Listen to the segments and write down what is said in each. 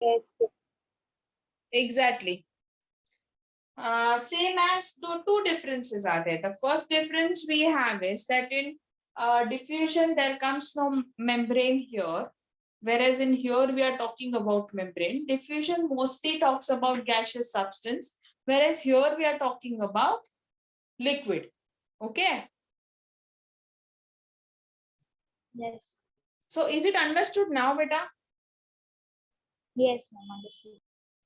Yes. Exactly. Same as the two differences are there. The first difference we have is that in diffusion there comes no membrane here, whereas in here we are talking about membrane. Diffusion mostly talks about gaseous substance, whereas here we are talking about liquid. Okay. Yes. So is it understood now, beta? Yes, ma'am, understood.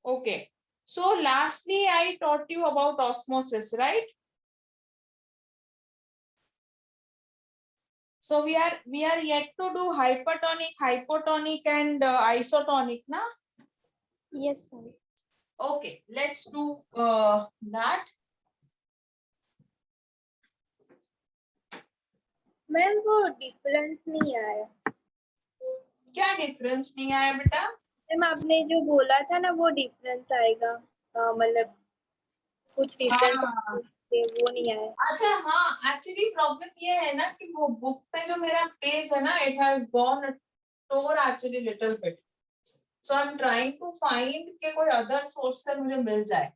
Okay. So lastly, I taught you about osmosis, right? So we are yet to do hypertonic, hypotonic, and isotonic, na? Yes, ma'am. Okay, let's do that. Ma'am वो difference नहीं आया. क्या difference नहीं आया बेटा? Ma'am आपने जो बोला था ना वो डिफरेंस आएगा, मतलब कुछ डिफरेंस हाँ वो नहीं आया. अच्छा हाँ, एक्चुअली प्रॉब्लम ये है ना कि वो बुक पे जो मेरा पेज है ना, it has gone tore actually little bit, so I am trying to find कि कोई अदर सोर्स से मुझे मिल जाए.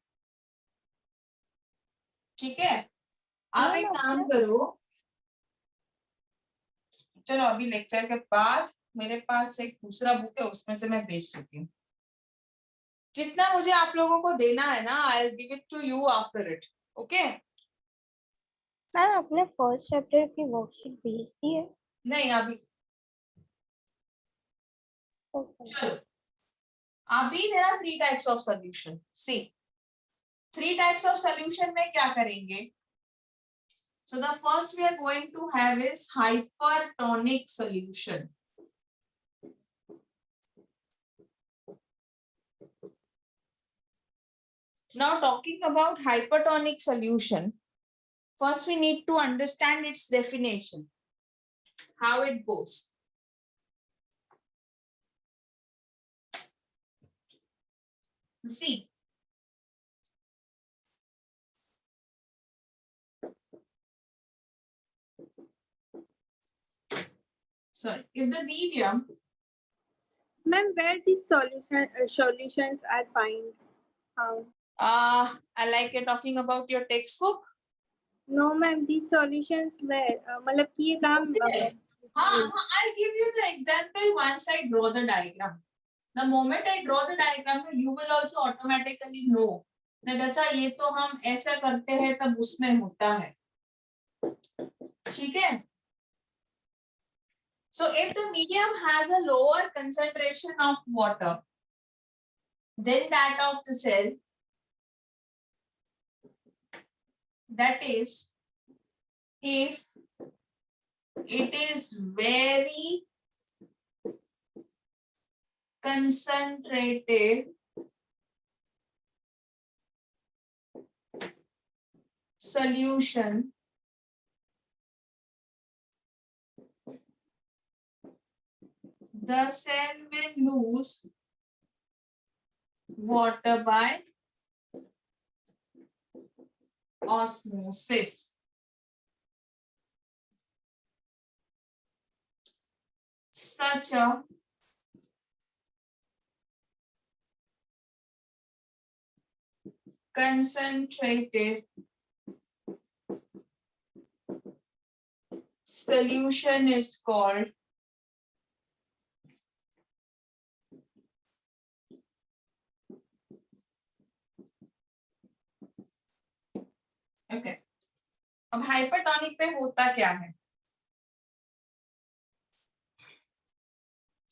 ठीक है, आप एक काम करो, चलो अभी लेक्चर के बाद मेरे पास एक दूसरा बुक है, उसमें से मैं भेज सकती हूँ. जितना मुझे आप लोगों को देना है ना, I will give it to you after it. Okay ma'am आपने फर्स्ट चैप्टर की वर्कशीट भेज दी है? नहीं अभी. चलो अभी there are 3 types of solution. See 3 types of solution में क्या करेंगे? So the first we are going to have is hypertonic solution. Now talking about hypertonic solution, first we need to understand its definition, how it goes. See, sorry, if the medium, Ma'am, where these solutions are found? I like you're talking about your textbook. No, ma'am, these solutions where मतलब कि ये काम I'll give you the example once I draw the diagram. The moment I draw the diagram, you will also automatically know that अच्छा ये तो हम ऐसा करते हैं तब उसमें होता है. ठीक है. So if the medium has a lower concentration of water than that of the cell, that is, if it is very concentrated solution, the cell will lose water by osmosis. Such a concentrated solution is called okay. अब hypertonic पे होता क्या है?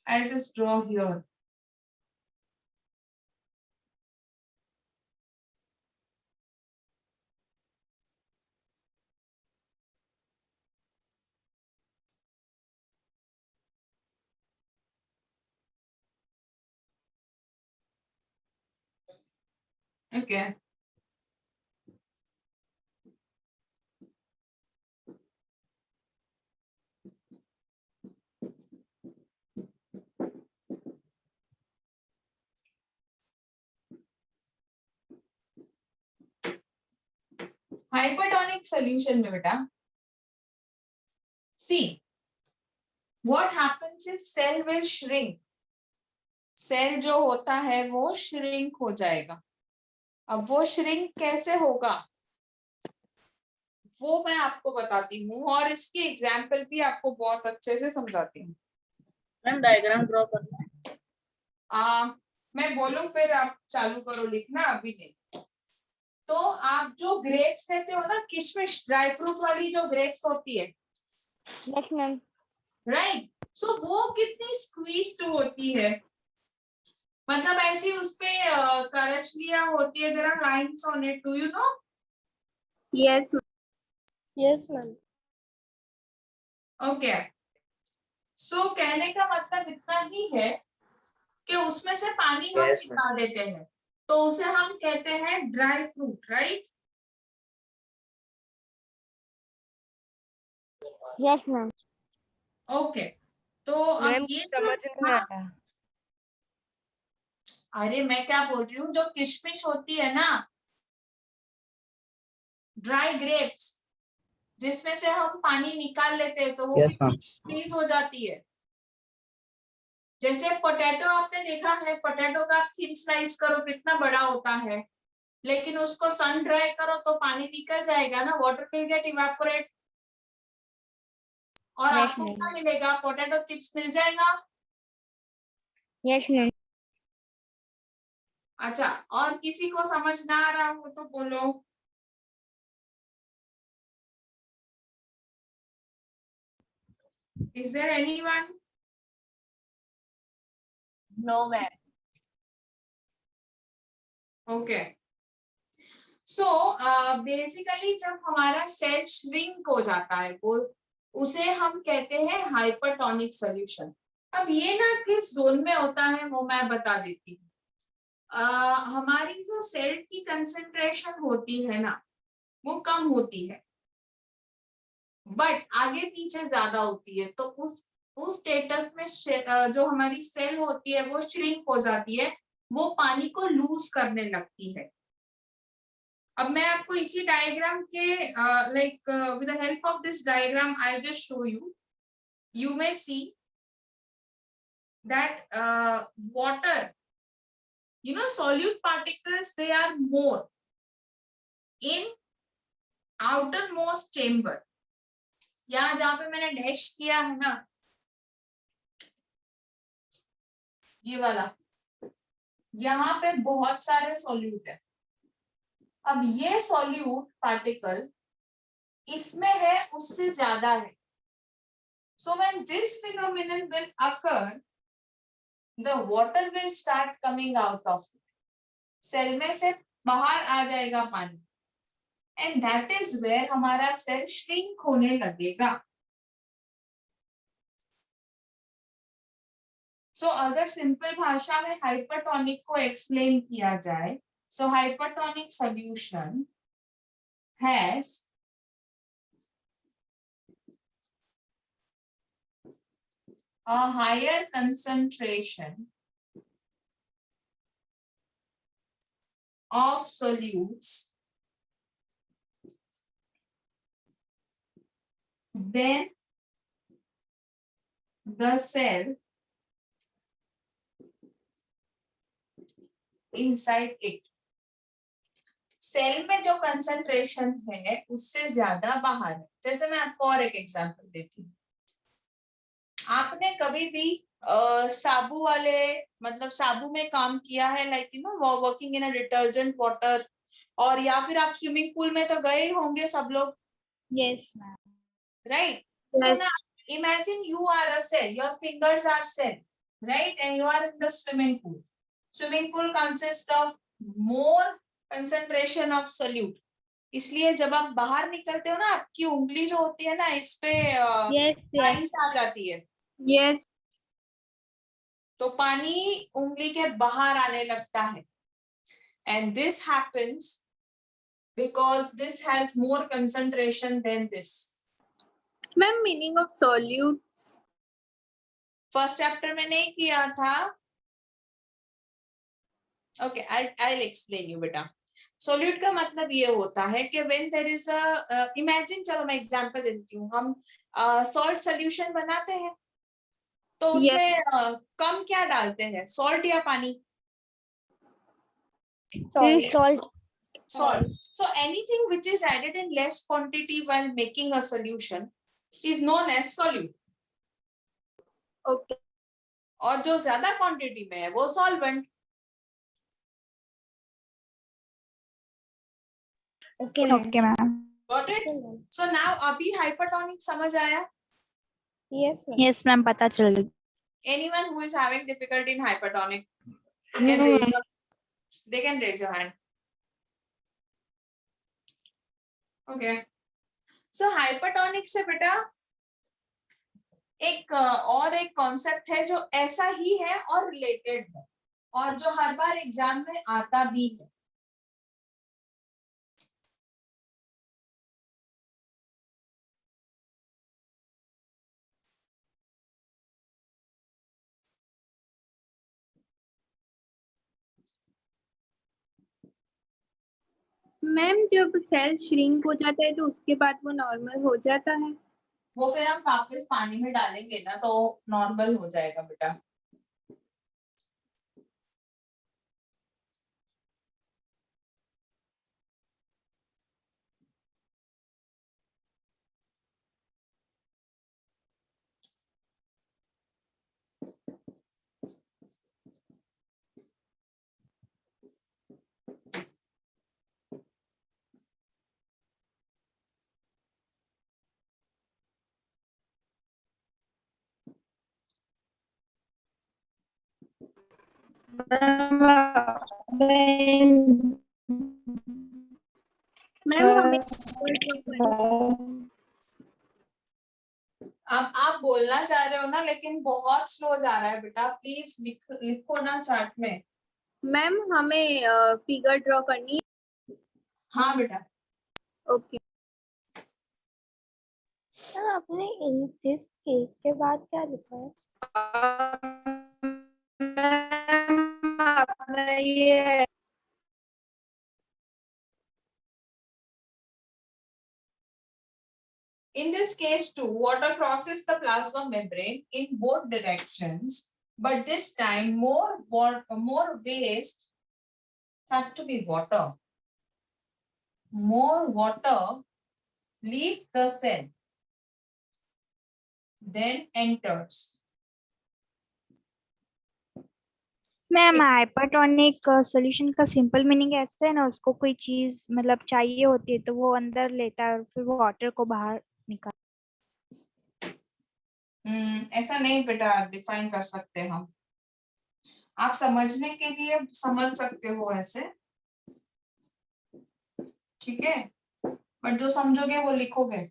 I'll just draw here. Okay. Hypertonic solution में बेटा, see, what happens is cell will shrink. Cell जो होता है वो श्रिंक हो जाएगा। अब वो श्रिंक कैसे होगा वो मैं आपको बताती हूँ, और इसकी एग्जाम्पल भी आपको बहुत अच्छे से समझाती हूँ। मैम डायग्राम ड्रॉ करना है। मैं बोलूं फिर आप चालू करो लिखना, अभी नहीं। तो आप जो ग्रेप्स लेते हो ना, किशमिश ड्राई फ्रूट वाली जो ग्रेप्स होती है, यस मैम। राइट, सो वो कितनी स्क्वीज्ड होती है, मतलब ऐसी उसपे करचलियां होती है, there are lines on it, do you know? Yes. Yes ma'am. Okay, so कहने का मतलब इतना ही है कि उसमें से पानी हम Yes, निकाल देते हैं, तो उसे हम कहते हैं dry fruit, right? Yes ma'am. Okay, तो अब ये समझ नहीं आता। अरे मैं क्या बोल रही हूँ, जो किशमिश होती है ना, ड्राई ग्रेप्स, जिसमें से हम पानी निकाल लेते हैं, तो वो Yes, कितनी ma'am. स्क्वीज हो जाती है। जैसे पोटैटो आपने देखा है, पोटैटो का आप थिन स्लाइस करो कितना बड़ा होता है, लेकिन उसको सन ड्राई करो तो पानी निकल जाएगा ना, वाटर विल गेट इवेपोरेट, और Yes, आपको ma'am. क्या मिलेगा, पोटैटो चिप्स मिल जाएगा। Yes ma'am. अच्छा, और किसी को समझ ना आ रहा हो तो बोलो। Is there anyone? No ma'am. Okay, so basically जब हमारा सेल श्रिंक हो जाता है, वो उसे हम कहते हैं हाइपरटोनिक सॉल्यूशन। अब ये ना किस जोन में होता है वो मैं बता देती हूँ। हमारी जो सेल की कंसंट्रेशन होती है ना, वो कम होती है, बट आगे पीछे ज्यादा होती है, तो उस स्टेटस में जो हमारी सेल होती है वो श्रिंक हो जाती है, वो पानी को लूज करने लगती है। अब मैं आपको इसी डायग्राम के like with the help of this diagram I just show you may see that water, you know, solute particles, they are more in outermost chamber। यहाँ जहां पे मैंने डैश किया है ना, ये वाला, यहाँ पे बहुत सारे सॉल्यूट है। अब ये सॉल्यूट पार्टिकल इसमें है उससे ज्यादा है, so when this phenomenon will occur, the water will start coming out of it, cell में से बाहर आ जाएगा पानी, and that is where हमारा सेल श्रिंक होने लगेगा। सो अगर सिंपल भाषा में हाइपरटोनिक को एक्सप्लेन किया जाए, so hypertonic solution has a higher concentration of solutes than the cell inside it। Cell में जो कंसंट्रेशन है उससे ज्यादा बाहर है। जैसे मैं आपको और एक एग्जांपल देती हूँ, आपने कभी भी साबु वाले, मतलब साबु में काम किया है, like you know working in a detergent water, और या फिर आप स्विमिंग पूल में तो गए होंगे सब लोग, yes ma'am. right? Yes. So now imagine you are a cell, your fingers are cell, right? And you are in the swimming pool. Swimming pool consists of more concentration of solute, इसलिए जब आप बाहर निकलते हो ना, आपकी उंगली जो होती है ना, इस पे यस लाइंस आ जाती है, Yes. तो पानी उंगली के बाहर आने लगता है, and this happens because this has more concentration than this। Ma'am, meaning of solutes. First chapter में नहीं किया था। ओके, I'll explain you बेटा। सोल्यूट का मतलब ये होता है कि when there is a imagine, चलो मैं एग्जांपल देती हूँ, हम सॉल्ट सोल्यूशन बनाते हैं, तो उसमें कम क्या डालते हैं, सॉल्ट या पानी? Salt. Salt. So anything which is added in less quantity while making a solution is known as solute. Okay और जो ज्यादा क्वांटिटी में है वो solvent. Okay, ma'am. Got it? So now अभी hypertonic समझ आया? Yes ma'am Yes, ma'am. पता चल गई. Anyone who is having difficulty in hypertonic can raise your, they can raise your hand. Okay. So hypertonic से बेटा एक और एक कॉन्सेप्ट है जो ऐसा ही है और रिलेटेड है और जो हर बार एग्जाम में आता भी है. मैम जब सेल श्रिंक हो जाता है तो उसके बाद वो नॉर्मल हो जाता है? वो फिर हम वापस पानी में डालेंगे ना तो नॉर्मल हो जाएगा बेटा. मैम हमें अब आप बोलना चाह रहे हो ना लेकिन बहुत स्लो जा रहा है बेटा. प्लीज लिखो ना चार्ट में. मैम हमें फिगर ड्रॉ करनी है. हाँ बेटा. ओके सर आपने इन दिस केस के बाद क्या लिखा है? ये In this case too, water crosses the plasma membrane in both directions, but this time more waste has to be water. More water leaves the cell, then enters. Ma'am hypertonic solution का simple meaning ऐसा है ना, उसको कोई चीज मतलब चाहिए होती है तो वो अंदर लेता है और फिर वो वाटर को बाहर निकाल. ऐसा नहीं बेटा डिफाइन कर सकते हम. आप समझने के लिए समझ सकते हो ऐसे, ठीक है, बट जो समझोगे वो लिखोगे.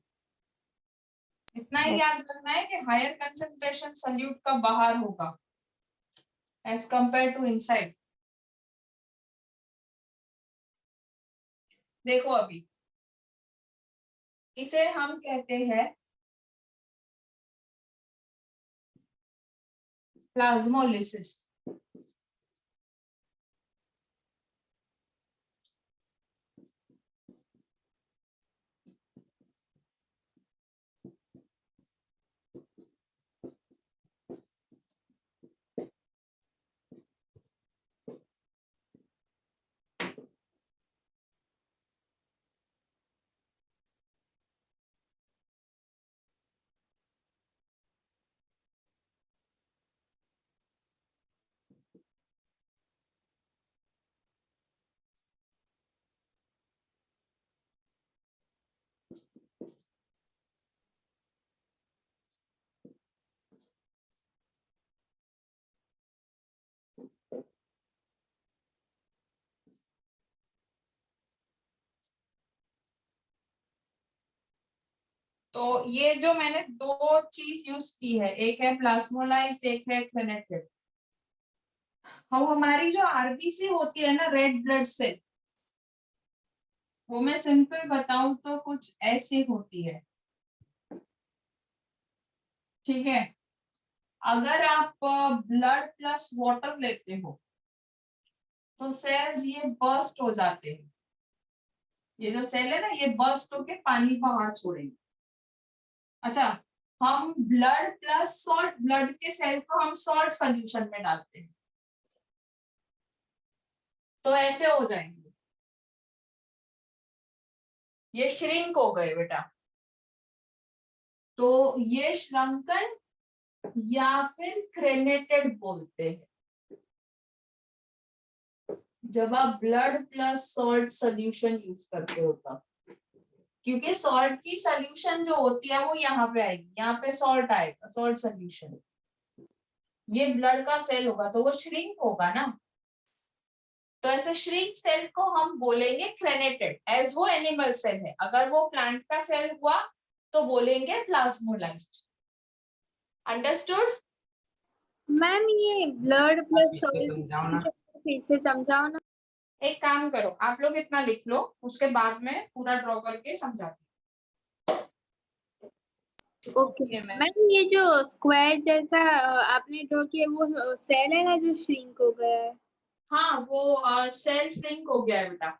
इतना ही याद रखना है कि हायर कंसंट्रेशन सॉल्यूट का बाहर होगा एज कंपेयर टू इनसाइड. देखो अभी इसे हम कहते हैं प्लाज्मोलिसिस. तो ये जो मैंने दो चीज यूज की है, एक है प्लाज्मोलाइज्ड, एक है क्लिनेटेड. हम हमारी जो आरबीसी होती है ना, रेड ब्लड सेल, वो मैं सिंपल बताऊं तो कुछ ऐसी होती है. ठीक है, अगर आप ब्लड प्लस वाटर लेते हो तो सेल्स ये बर्स्ट हो जाते हैं. ये जो सेल है ना, ये बर्स्ट होके पानी बाहर छोड़ेंगे. अच्छा, हम ब्लड प्लस सॉल्ट, ब्लड के सेल को हम सॉल्ट सोल्यूशन में डालते हैं, तो ऐसे हो जाएंगे, ये श्रिंक हो गए बेटा। तो ये श्रंकन या फिर क्रेनेटेड बोलते हैं, जब आप blood plus salt solution use करते हो तब, क्योंकि सॉल्ट की सोल्यूशन जो होती है वो यहाँ पे आएगी, यहाँ पे सॉल्ट आएगा, सॉल्ट सोल्यूशन, ये ब्लड का सेल होगा तो वो श्रिंक होगा ना, तो ऐसे श्रिंक सेल को हम बोलेंगे क्रेनेटेड, एज वो एनिमल सेल है। अगर वो प्लांट का सेल हुआ तो बोलेंगे प्लाज्मोलाइज्ड। अंडरस्टूड? मैम ये ब्लड प्लस समझाओ ना। फिर से समझाओ ना। एक काम करो, आप लोग इतना लिख लो, उसके बाद में पूरा ड्रॉ करके समझाती ओके मैम, ये जो स्क्वायर जैसा आपने ड्रॉ किया वो सेल है ना जो श्रिंक हो गया है? हाँ, वो सेल श्रिंक हो गया है बेटा।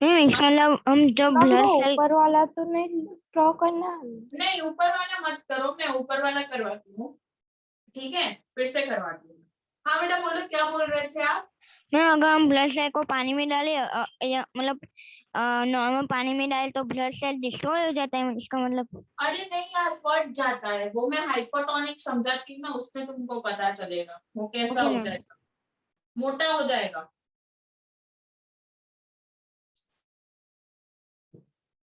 इसका मतलब हम जो ब्लड सेल ऊपर वाला तो नहीं ड्रॉ करना। नहीं, ऊपर वाला मत करो, मैं ऊपर वाला करवाती हूँ, ठीक है, फिर से करवाती हूँ। हाँ बेटा बोलो, क्या बोल रहे थे आप? मैं अगर हम ब्लड सेल को पानी में डाले या मतलब नॉर्मल पानी में डाले तो ब्लड सेल डिस्ट्रॉय हो जाता है, इसका मतलब? अरे नहीं यार, फट जाता है, वो मैं हाइपोटोनिक समझाती हूँ ना, उसमें तुमको पता चलेगा वो कैसा ओके हो मैम। जाएगा, मोटा हो जाएगा।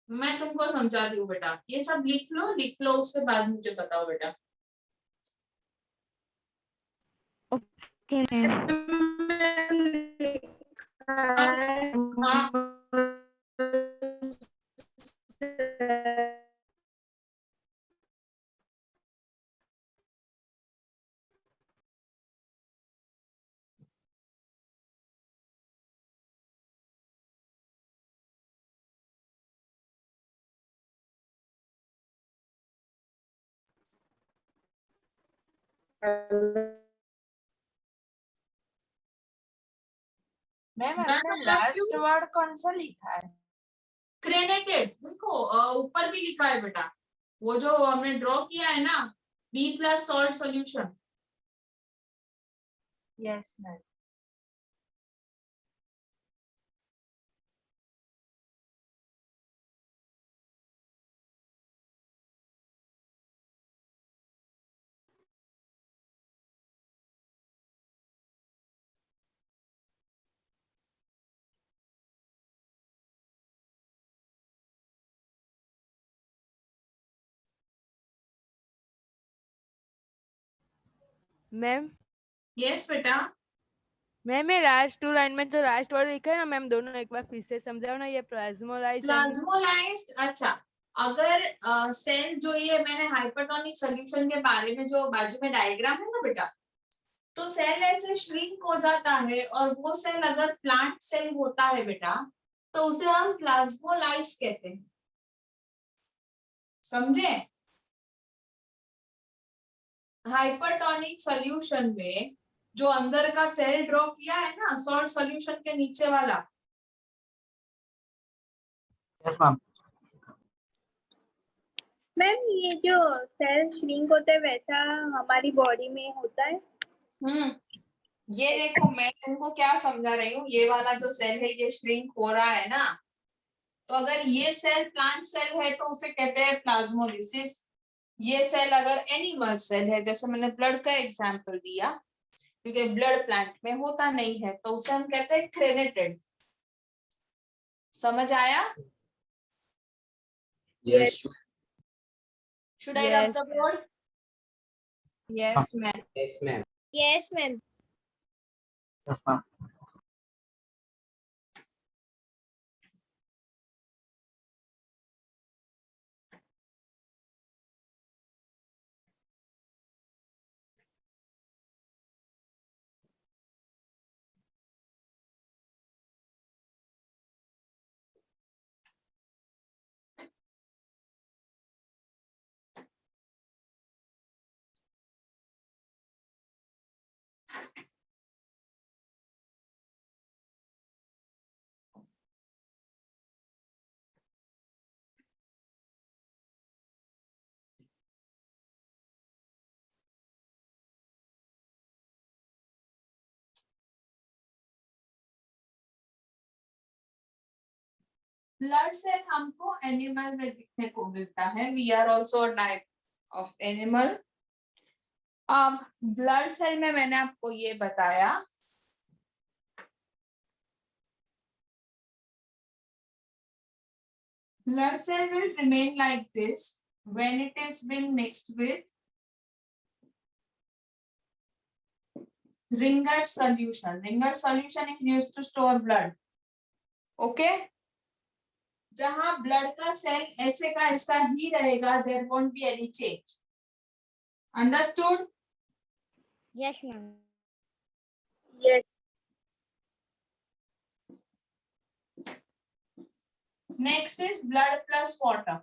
मैं तुमको समझाती हूँ बेटा, ये सब लिख लो, लिख लो, उसके बाद मुझे बताओ बेटा। ओके मैम। हाँ, मैम आपने लास्ट वर्ड कौन सा लिखा है? क्रेनेटेड देखो, ऊपर भी लिखा है बेटा, वो जो हमने ड्रॉ किया है ना, B plus salt solution. Yes ma'am. Ma'am yes बेटा। मैम ये लास्ट 2 लाइन में जो लास्ट वर्ड लिखा है ना मैम, दोनों एक बार फिर से समझाओ ना, ये प्लाज्मोलाइज एंड प्लाज्मोलाइज्ड, अच्छा, अगर सेल जो ये मैंने हाइपरटोनिक सोल्यूशन के बारे में जो बाजू में डायग्राम है ना बेटा, तो सेल ऐसे श्रिंक हो जाता है, और वो सेल अगर प्लांट सेल होता है बेटा तो उसे हम प्लाज्मोलाइज कहते हैं, समझे? हाइपरटोनिक सोल्यूशन में जो अंदर का सेल ड्रॉ किया है ना, सॉल्ट सोल्यूशन के नीचे वाला, यस मैम। मैम ये जो सेल श्रिंक होते हैं वैसा हमारी बॉडी में होता है? ये देखो मैं तुमको क्या समझा रही हूँ, ये वाला जो सेल है ये श्रिंक हो रहा है ना, तो अगर ये सेल प्लांट सेल है तो उसे कहते हैं प्लाज्मोलिसिस। ये सेल अगर एनिमल सेल है, जैसे मैंने ब्लड का एग्जांपल दिया, क्योंकि ब्लड प्लांट में होता नहीं है, तो उसे हम कहते हैं क्रेनेटेड। समझ आया? Yes should I rub the board? Yes ma'am. Yes ma'am. Yes ma'am. Yes ma'am. Blood cell हमको एनिमल में दिखने को मिलता है. We are also a type of animal. अब ब्लड सेल में मैंने आपको ये बताया blood cell will remain like this when it is been mixed with Ringer's solution. Ringer's solution is used to store blood. Okay? जहां blood का cell ऐसे का ऐसा ही रहेगा, there won't be any change. Understood? Yes, ma'am. Yes. Next is blood plus water.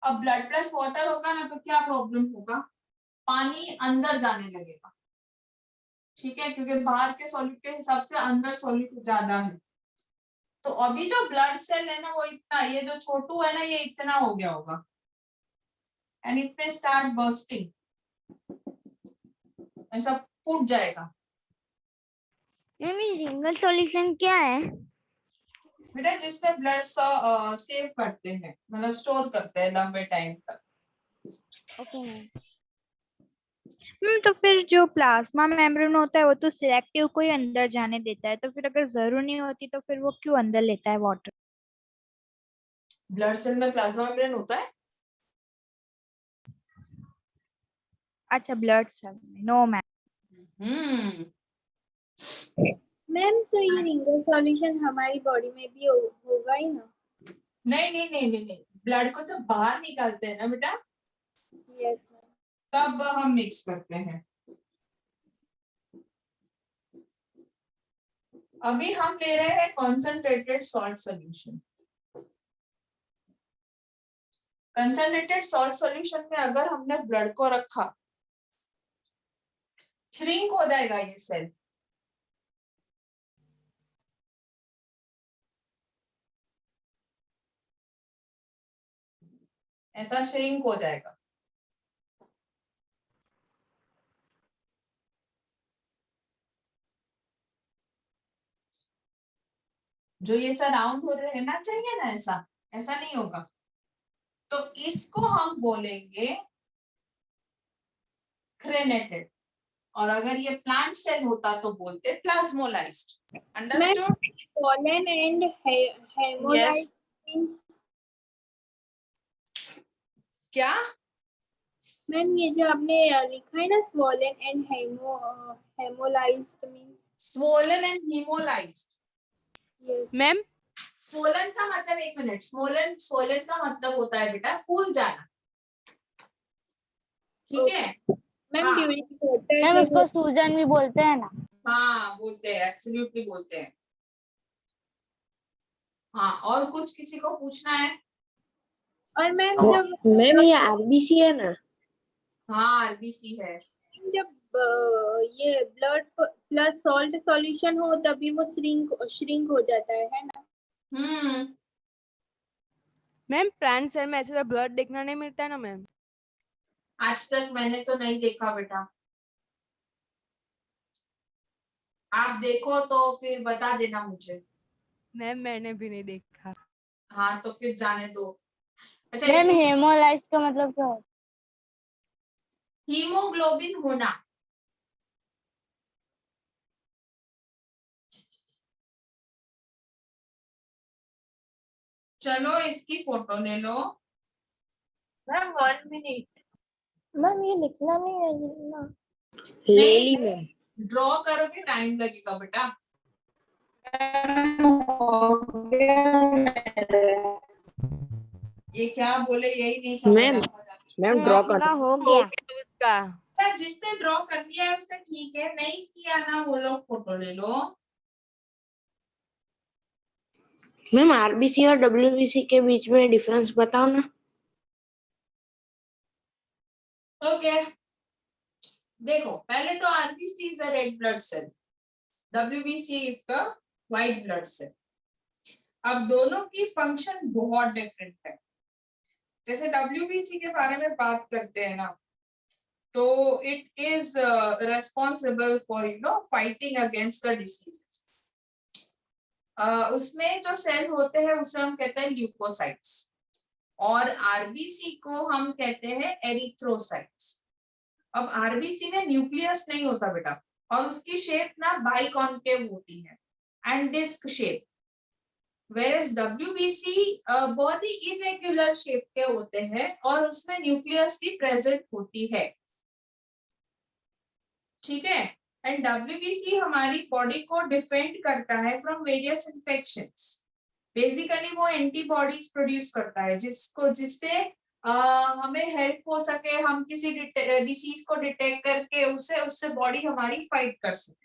अब blood plus water होगा ना तो क्या प्रॉब्लम होगा, पानी अंदर जाने लगेगा. ठीक है, क्योंकि बाहर के सॉल्यूट के हिसाब से अंदर सॉल्यूट ज्यादा है. तो अभी जो ब्लड सेल है ना वो इतना, ये जो छोटू है ना ये इतना हो गया होगा. And it will start bursting, ऐसा फूट जाएगा. मैम ये रिंगर सॉल्यूशन क्या है? बेटा जिसमें ब्लड सेव करते हैं, मतलब स्टोर करते हैं लंबे टाइम तक. Okay ma'am. तो फिर जो प्लाज्मा मेम्ब्रेन होता है वो तो सिलेक्टिव को ही अंदर जाने देता है, तो फिर अगर जरूर नहीं होती तो फिर वो क्यों अंदर लेता है वाटर? ब्लड सेल में प्लाज्मा मेम्ब्रेन होता है. अच्छा ब्लड सेल में नो मैम. मैम सो ये रिंगर सॉल्यूशन हमारी बॉडी में भी होगा ही ना? नहीं नहीं नहीं नहीं नहीं, ब्लड को जब बाहर निकालते हैं ना बेटा यस तब हम मिक्स करते हैं. अभी हम ले रहे हैं concentrated salt solution. Concentrated salt solution में अगर हमने ब्लड को रखा, श्रिंक हो जाएगा ये सेल. ऐसा श्रिंक हो जाएगा. जो ये सब राउंड हो रहना चाहिए ना, ऐसा ऐसा नहीं होगा. तो इसको हम बोलेंगे क्रेनेटेड. और अगर ये प्लांट सेल होता तो बोलते plasmolysed. Understood? Swollen and haemolyse means क्या? मैम ये जो आपने लिखा है ना swollen and haemolysed means swollen and haemolysed. Yes ma'am swollen का मतलब, एक मिनट, स्वोलन स्वोलन का मतलब होता है बेटा फूल जाना. ठीक है. मैम हाँ. ड्यूरिंग मैम उसको सूजन भी बोलते हैं ना? हाँ बोलते हैं, एब्सोल्युटली बोलते हैं. हाँ, और कुछ किसी को पूछना है? और मैम जब मैम ये आरबीसी है ना? हाँ आरबीसी है. जब ये ब्लड प्लस सॉल्ट सॉल्यूशन हो तभी वो श्रिंक हो जाता है ना? मैम प्लांट सेल में ऐसे तो ब्लड देखना नहीं मिलता है ना मैम? आज तक मैंने तो नहीं देखा बेटा. आप देखो तो फिर बता देना मुझे. मैम मैंने भी नहीं देखा. हाँ तो फिर जाने दो. अच्छा मैम इसमें हेमोलाइज का मतलब क्या होता हीमोग्लोबिन होना. चलो इसकी फोटो ले लो. Ma'am 1 minute. मैम ये लिखना नहीं है ना? ले ली मैम. ड्रॉ करोगे टाइम लगेगा बेटा. ये क्या बोले यही नहीं समझ मैम, आता. मैम ड्रॉ कर. हो गया? उसका सर जिसने ड्रॉ कर लिया है उसने ठीक है, नहीं किया ना वो लोग फोटो ले लो. मैम आरबीसी और डब्ल्यूबीसी के बीच में डिफरेंस बताओ ना. ओके देखो, पहले तो RBC is a red blood cell, WBC is the white blood cell. अब दोनों की फंक्शन बहुत डिफरेंट है. जैसे डब्ल्यूबीसी के बारे में बात करते हैं ना, तो it is responsible for fighting against the disease. उसमें जो सेल होते हैं उसे हम कहते हैं ल्यूकोसाइट्स, और आरबीसी को हम कहते हैं एरिथ्रोसाइट्स। अब आरबीसी में न्यूक्लियस नहीं होता बेटा, और उसकी शेप ना बाइकॉन्केव होती है and disc shape, whereas WBC बहुत ही इरेग्युलर शेप के होते हैं और उसमें न्यूक्लियस भी प्रेजेंट होती है, ठीक है। एंड डब्ल्यूबीसी हमारी बॉडी को डिफेंड करता है फ्रॉम वेरियस इन्फेक्शंस। बेसिकली वो एंटीबॉडीज प्रोड्यूस करता है जिससे हमें हेल्प हो सके, हम किसी डिसीज को डिटेक्ट करके उससे बॉडी हमारी फाइट कर सके।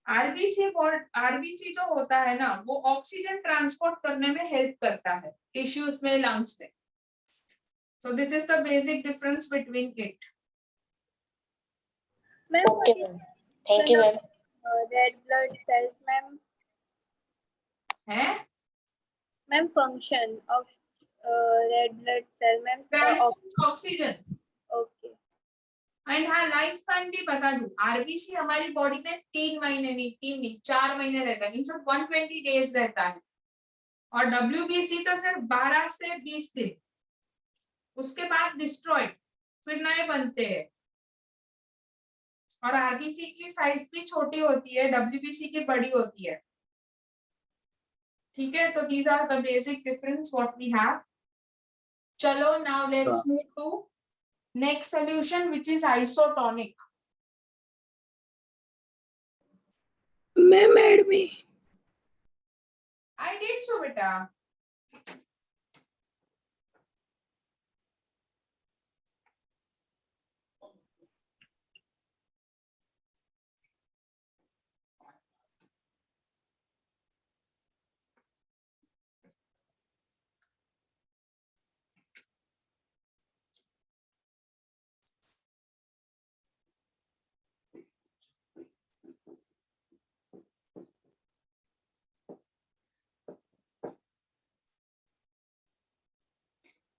आरबीसी जो होता है ना, वो ऑक्सीजन ट्रांसपोर्ट करने में हेल्प करता है टिश्यूज में, लंग्स में। So this is the basic difference between it. Ma'am Okay, ma'am. Thank you, ma'am. Red blood cells ma'am, है ma'am function of red blood cell ma'am, transport oxygen. Okay and हाँ, life span भी बता दूं, RBC हमारी body में 3 महीने नहीं, 3 नहीं 4 महीने रहता है, मीन्स 120 डेज रहता है, और डब्ल्यूबीसी तो सिर्फ 12 से 20 दिन, उसके बाद डिस्ट्रॉयड, फिर नए बनते हैं। और आरबीसी की साइज भी छोटी होती है, डब्ल्यूबीसी की बड़ी होती है, ठीक है। तो these are the basic difference what we have. चलो now let's move to next solution which is isotonic. Ma'am, add me. I did so beta।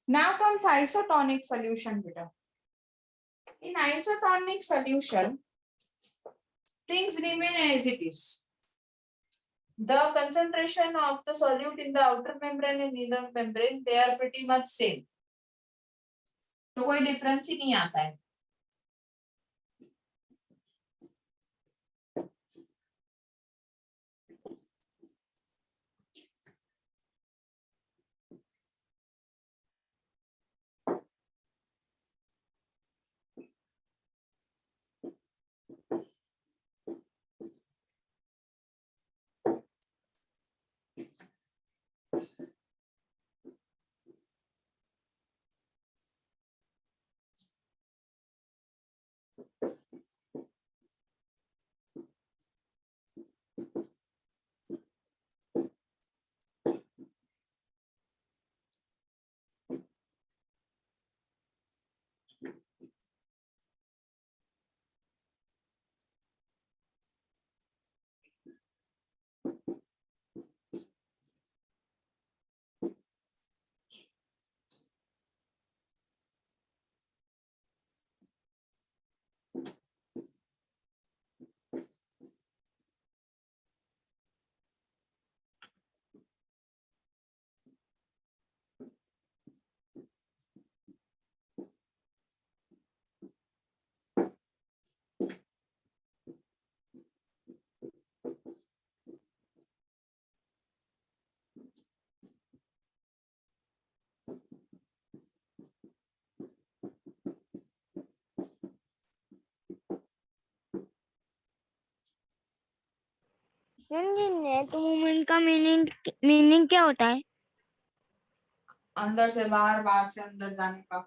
Now comes isotonic solution beta। In isotonic solution, things remain as it is. The concentration of the solute in the outer membrane and inner membrane, they are pretty much same। तो कोई difference ही नहीं आता है। Ma'am ये net movement का meaning क्या होता है? अंदर से बाहर, बाहर से अंदर जाने का।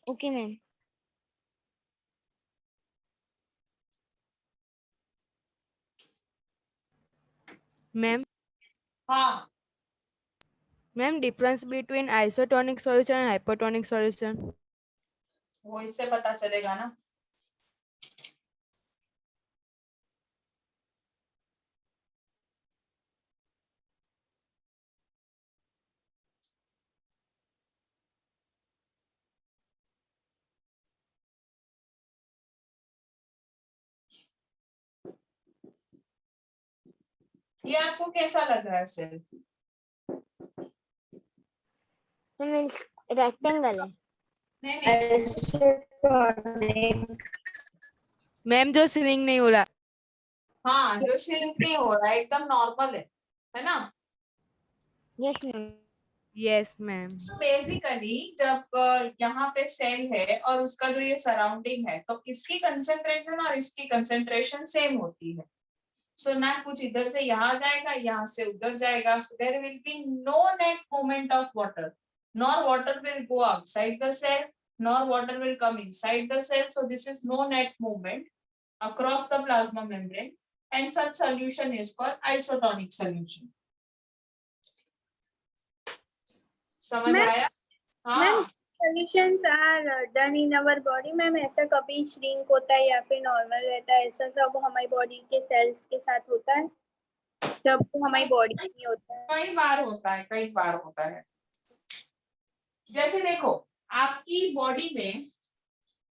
Okay ma'am. मैम हाँ, ma'am difference between isotonic solution and hypotonic solution. वो इससे पता चलेगा ना। ये आपको कैसा लग रहा है सेल? रेक्टेंगल है। नहीं मैम जो स्विंग नहीं हो रहा। हाँ, जो श्रिंक नहीं हो रहा है, एकदम नॉर्मल है ना? Yes ma'am. Yes ma'am. सो बेसिकली जब यहाँ पे सेल है और उसका जो ये सराउंडिंग है, तो इसकी कंसेंट्रेशन और इसकी कंसेंट्रेशन सेम होती है। सो ना कुछ इधर से यहाँ जाएगा, यहाँ से उधर जाएगा. So there will be no net movement of water, nor water will go outside the cell, nor water will come inside the cell. So this is no net movement across the plasma membrane, and such solution is called isotonic solution. समझ Ma'am, आया? हाँ. Ma'am, solutions are done in our body. Ma'am ऐसा कभी shrink होता है या फिर normal रहता है, ऐसा सब हमारी बॉडी के सेल्स के साथ होता है जब वो हमारी बॉडी में नहीं होता है? कई बार होता है, कई बार होता है. जैसे देखो आपकी बॉडी में,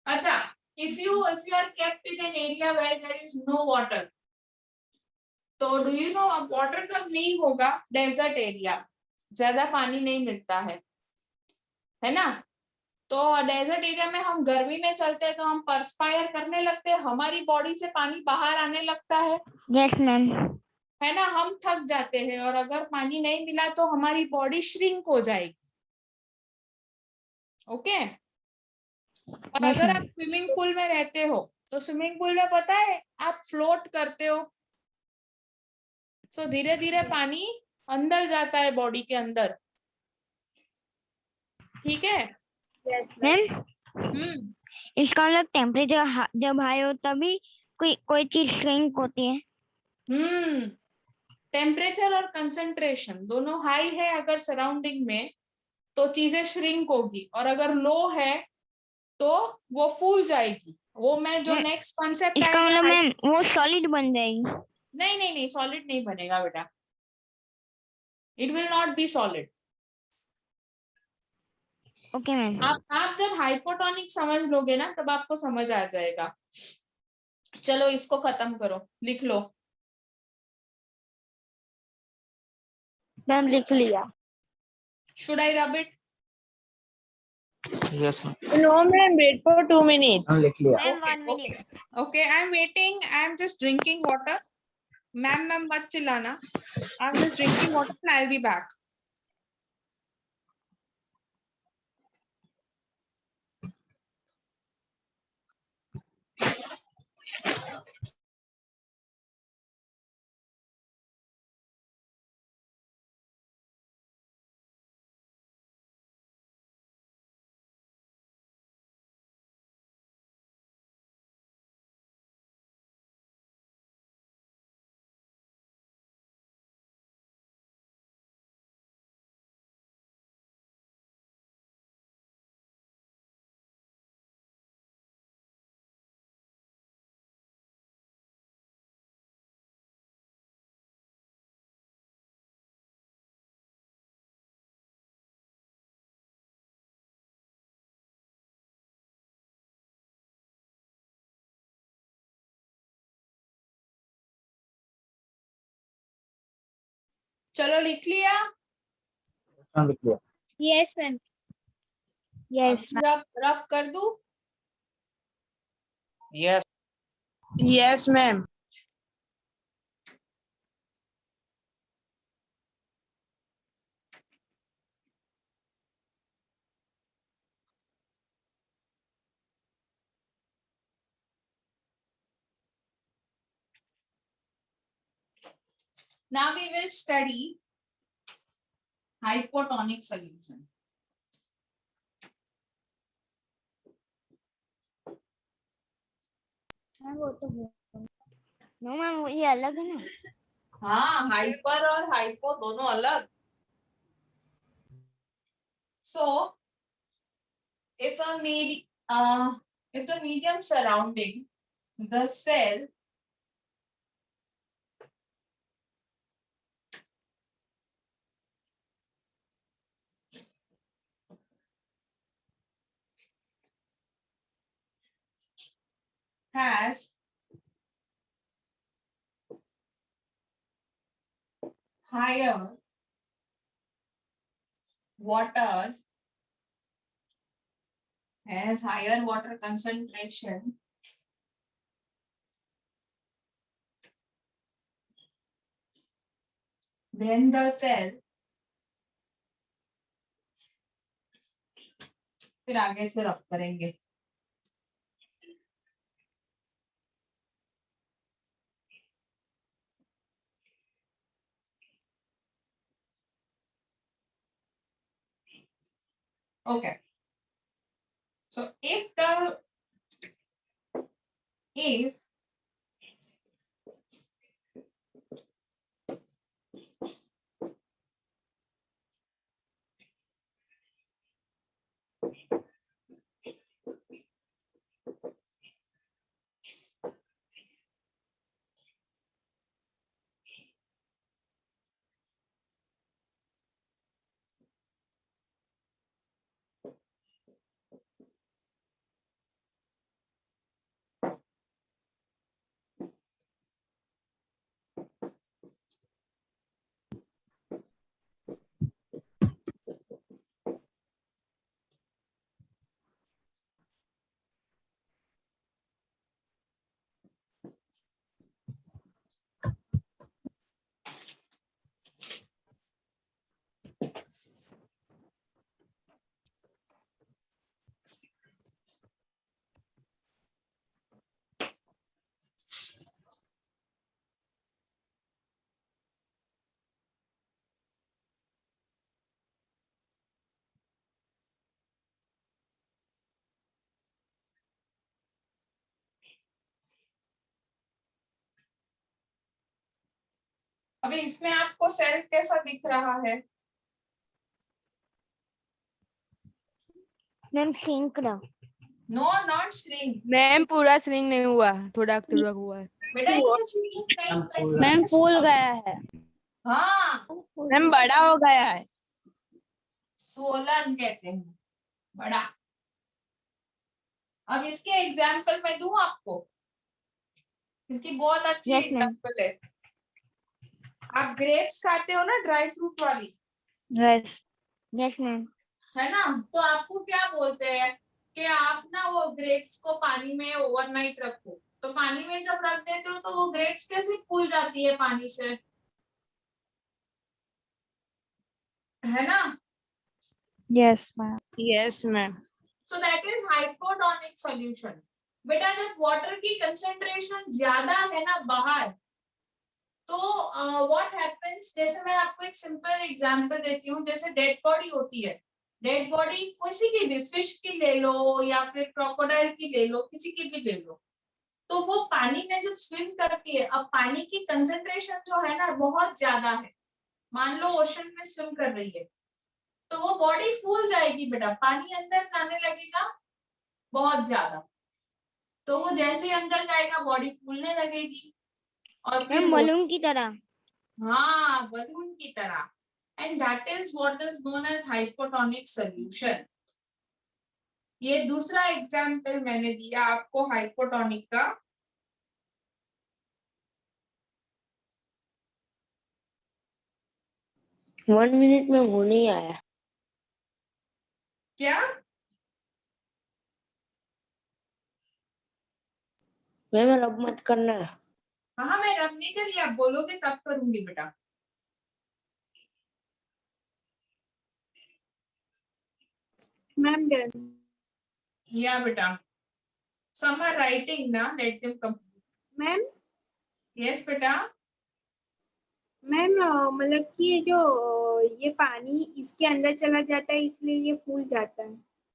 अच्छा, if you are kept in an area where there is no water, तो डू यू नो अब वाटर कब नहीं होगा? डेजर्ट एरिया, ज्यादा पानी नहीं मिलता है ना? तो डेजर्ट एरिया में हम गर्मी में चलते हैं तो हम परस्पायर करने लगते हैं, हमारी बॉडी से पानी बाहर आने लगता है. Yes ma'am. है ना? हम थक जाते हैं और अगर पानी नहीं मिला तो हमारी बॉडी श्रिंक हो जाएगी. ओके. और अगर आप स्विमिंग पूल में रहते हो तो स्विमिंग पूल में पता है आप फ्लोट करते हो. सो धीरे धीरे पानी अंदर जाता है बॉडी के अंदर. ठीक है? Yes, ma'am. हम्म. इसका मतलब टेम्परेचर जब हाई हो तभी कोई चीज श्रिंक होती है। टेम्परेचर और कंसंट्रेशन दोनों हाई है अगर सराउंडिंग में तो चीजें श्रिंक होगी, और अगर लो है तो वो फूल जाएगी. वो मैं जो नेक्स्ट कॉन्सेप्ट इसका आएगा, मतलब मैम वो सॉलिड बन जाएगी। नहीं नहीं नहीं, सॉलिड नहीं बनेगा बेटा. It will not be solid. Okay ma'am. आप जब हाइपोटोनिक समझ लोगे ना तब आपको समझ आ जाएगा. चलो इसको खत्म करो, लिख लो. मैम लिख लिया। Should I rub it? Yes, ma'am. No, ma'am. Wait for 2 minutes. Ma'am लिख लिया. Ma'am Okay, 1 minute. Okay, I'm waiting. I'm just drinking water. Ma'am मत चिल्लाना. I'm just drinking water and I'll be back. चलो लिख लिया. Ma'am लिख लिया. Yes, ma'am. Yes रब कर दूं? Yes. Yes, ma'am. Now we will study hypotonic solution. वो तो नो मैम ये अलग है ना। हाँ, हाइपर और हाइपो दोनों अलग. So if the medium surrounding the cell has higher water has higher water concentration, then the cell, फिर आगे से रब करेंगे. Okay. So if अभी इसमें आपको सेल कैसा दिख रहा है? मैम सिंक ना. नो नॉट श्रिंक मैम पूरा श्रिंक नहीं हुआ, थोड़ा थोड़ा हुआ है. बेटा, इसे श्रिंक नहीं. मैम, फूल गया है. हाँ, मैम बड़ा हो गया है. सोलन कहते हैं, बड़ा. अब इसके एग्जाम्पल मैं दूं आपको. इसकी बहुत अच्छी Yes, ma'am. एग्जाम्पल है. आप ग्रेप्स खाते हो ना, ड्राई फ्रूट वाली, यस मैम. है ना? तो आपको क्या बोलते हैं कि आप ना वो ग्रेप्स को पानी में ओवरनाइट रखो. तो पानी में जब रख देते हो तो वो ग्रेप्स कैसे फूल जाती है पानी से, है ना? Yes ma'am. Yes ma'am. So that is hypotonic solution. बेटा, जब वाटर की कंसेंट्रेशन ज्यादा है ना बाहर, तो व्हाट हैपेंस, जैसे मैं आपको एक सिंपल एग्जांपल देती हूँ. जैसे डेड बॉडी होती है, डेड बॉडी किसी की भी, फिश की ले लो या फिर क्रोकोडाइल की ले लो, किसी की भी ले लो. तो वो पानी में जब स्विम करती है, अब पानी की कंसेंट्रेशन जो है ना बहुत ज्यादा है. मान लो ओशन में स्विम कर रही है, तो वो बॉडी फूल जाएगी बेटा. पानी अंदर जाने लगेगा बहुत ज्यादा, तो वो जैसे ही अंदर जाएगा बॉडी फूलने लगेगी. और फिर मैम बलून की तरह. हाँ, बलून की तरह. And that is what is known as hypotonic solution. ये दूसरा एग्जांपल मैंने दिया आपको हाइपोटोनिक का. वन मिनट में हो नहीं आया. क्या? मैम रब मत करना. हाँ, मैं रब नहीं कर रही, आप बोलोगे तब करूंगी बेटा. Ma'am done. या बेटा, some are writing ना, let them complete. Ma'am Yes बेटा. मैम मतलब कि ये जो ये पानी इसके अंदर चला जाता है इसलिए ये फूल जाता है.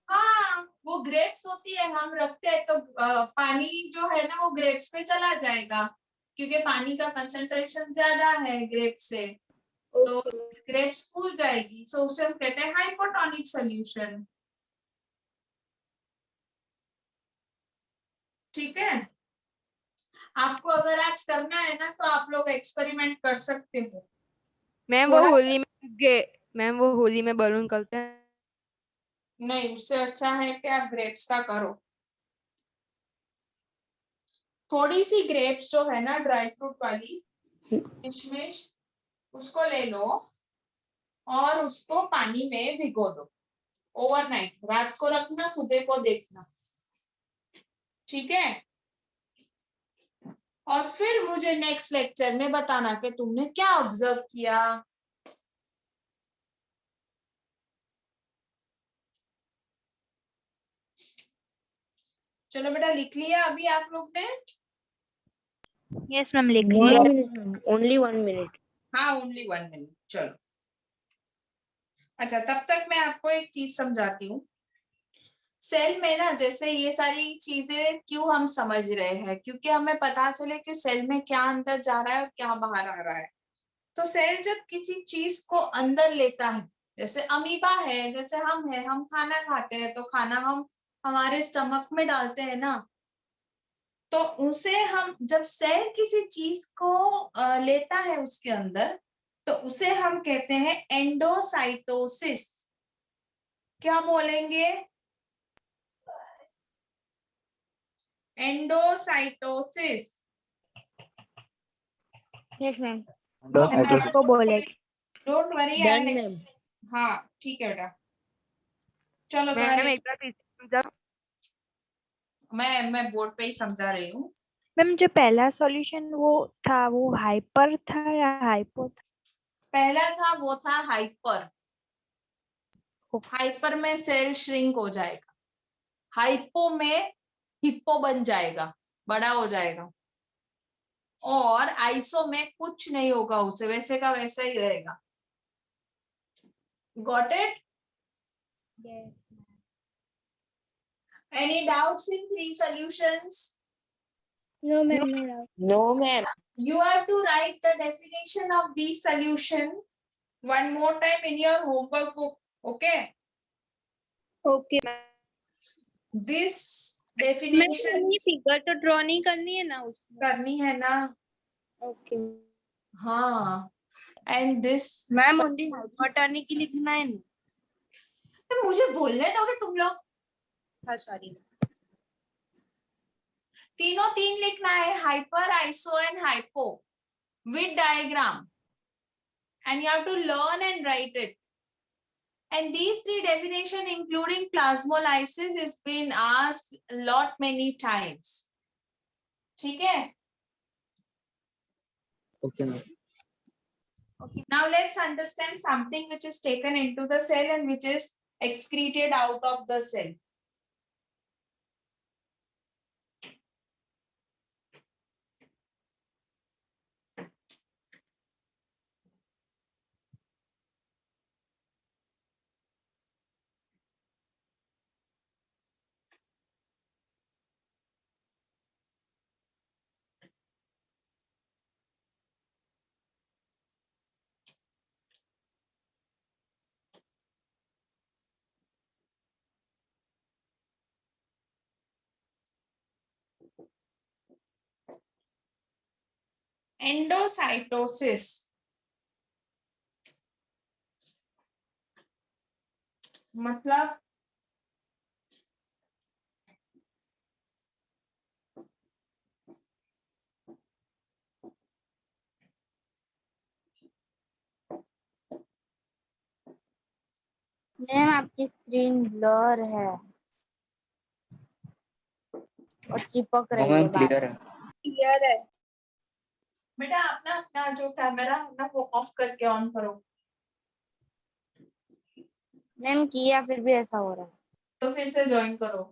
हाँ, वो ग्रेप्स होती है, हम रखते हैं तो पानी जो है ना वो ग्रेप्स पे चला जाएगा, क्योंकि पानी का कंसंट्रेशन ज्यादा है ग्रेप्स से, तो ग्रेप्स फूल जाएगी. सो उसे हम कहते हैं हाइपोटोनिक सॉल्यूशन. ठीक है? आपको अगर आज करना है ना तो आप लोग एक्सपेरिमेंट कर सकते हो. मैम वो थोड़ा- होली में मैम वो होली में बलून करते हैं. नहीं, उससे अच्छा है कि आप ग्रेप्स का करो. थोड़ी सी ग्रेप्स जो है ना ड्राई फ्रूट वाली, किशमिश, उसको ले लो और उसको पानी में भिगो दो ओवरनाइट। रात को रखना, सुबह को देखना, ठीक है। और फिर मुझे नेक्स्ट लेक्चर में बताना कि तुमने क्या ऑब्जर्व किया। चलो बेटा, लिख लिया अभी आप लोग ने? यस मैम, लिख 1 लिया। minute, only 1 minute. हाँ, ओनली 1 मिनट। चलो, अच्छा, तब तक मैं आपको एक चीज समझाती हूँ। सेल में ना, जैसे ये सारी चीजें क्यों हम समझ रहे हैं, क्योंकि हमें पता चले कि सेल में क्या अंदर जा रहा है और क्या बाहर आ रहा है। तो सेल जब किसी चीज को अंदर लेता है, जैसे अमीबा है, जैसे हम है, हम खाना खाते हैं तो खाना हम हमारे स्टमक में डालते हैं ना, तो उसे हम जब सेल किसी चीज को लेता है उसके अंदर, तो उसे हम कहते हैं एंडोसाइटोसिस। क्या बोलेंगे? एंडोसाइटोसिस। Yes ma'am, Endocytosis. इसको बोले। Don't worry, Done, ma'am. हाँ ठीक है बेटा। चलो तो मैम एक बार फिर से समझाओ। मैं बोर्ड पे ही समझा रही हूँ। मैम जो पहला सॉल्यूशन वो था, वो हाइपर था या हाइपो था? पहला था वो था हाइपर। ओके। हाइपर में सेल श्रिंक हो जाएगा, हाइपो में हिप्पो बन जाएगा, बड़ा हो जाएगा, और आइसो में कुछ नहीं होगा, उसे वैसे का वैसा ही रहेगा। Got it? Yes. Any doubts in 3 solutions? No ma'am, no doubt. No, ma'am. You have to write the definition of these solution one more time in your homework book. Okay? Okay This ma'am, definition ये figure तो draw नहीं करनी है ना उसमें? करनी है ना? ओके हाँ। And this, ma'am only hypotonic की लिखना है ना? तो मुझे बोलने दोगे तुम लोग? हाँ सॉरी। तीनों 3 लिखना है, hyper, iso and hypo, with diagram, and you have to learn and write it. And these 3 definition including plasmolysis has been asked lot many times. ठीक है? Okay, ma'am. Okay. Now let's understand something which is taken into the cell and which is excreted out of the cell. Endocytosis मतलब ma'am आपकी screen blur है और चिपक No, रही ma'am, है बार clear है. क्लियर है। बेटा अपना अपना जो कैमरा है ना वो ऑफ करके ऑन करो, मैम किया फिर भी ऐसा हो रहा है। तो फिर से ज्वाइन करो।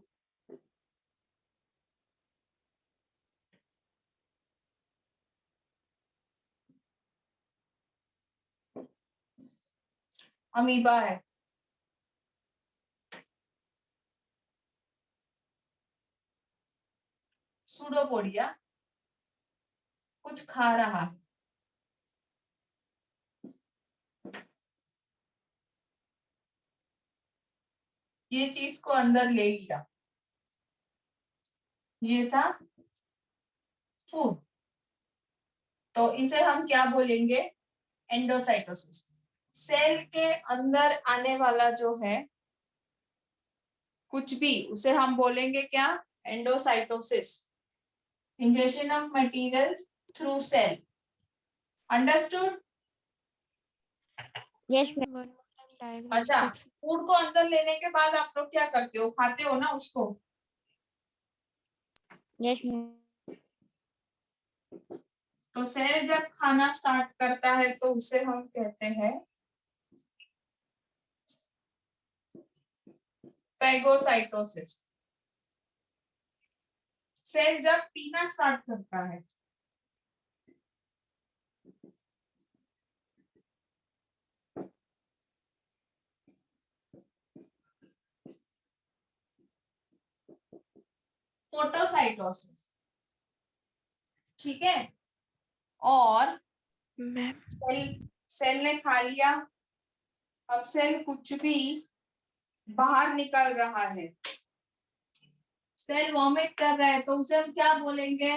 अमीबा है, सूडोपोडिया, कुछ खा रहा है, ये चीज को अंदर ले लिया, ये था फूड, तो इसे हम क्या बोलेंगे? एंडोसाइटोसिस। सेल के अंदर आने वाला जो है कुछ भी, उसे हम बोलेंगे क्या? Endocytosis. Ingestion of material through cell. Understood? Yes ma'am. अच्छा, फूड को अंदर लेने के बाद आप लोग क्या करते हो, खाते हो ना उसको? Yes ma'am. तो सेल जब खाना स्टार्ट करता है तो उसे हम कहते हैं फेगोसाइटोसिस। सेल जब पीना स्टार्ट करता है फोटोसाइटोसिस, ठीक है। और मैम सेल ने खा लिया, अब सेल कुछ भी बाहर निकल रहा है, सेल वॉमिट कर रहा है, तो उसे हम क्या बोलेंगे?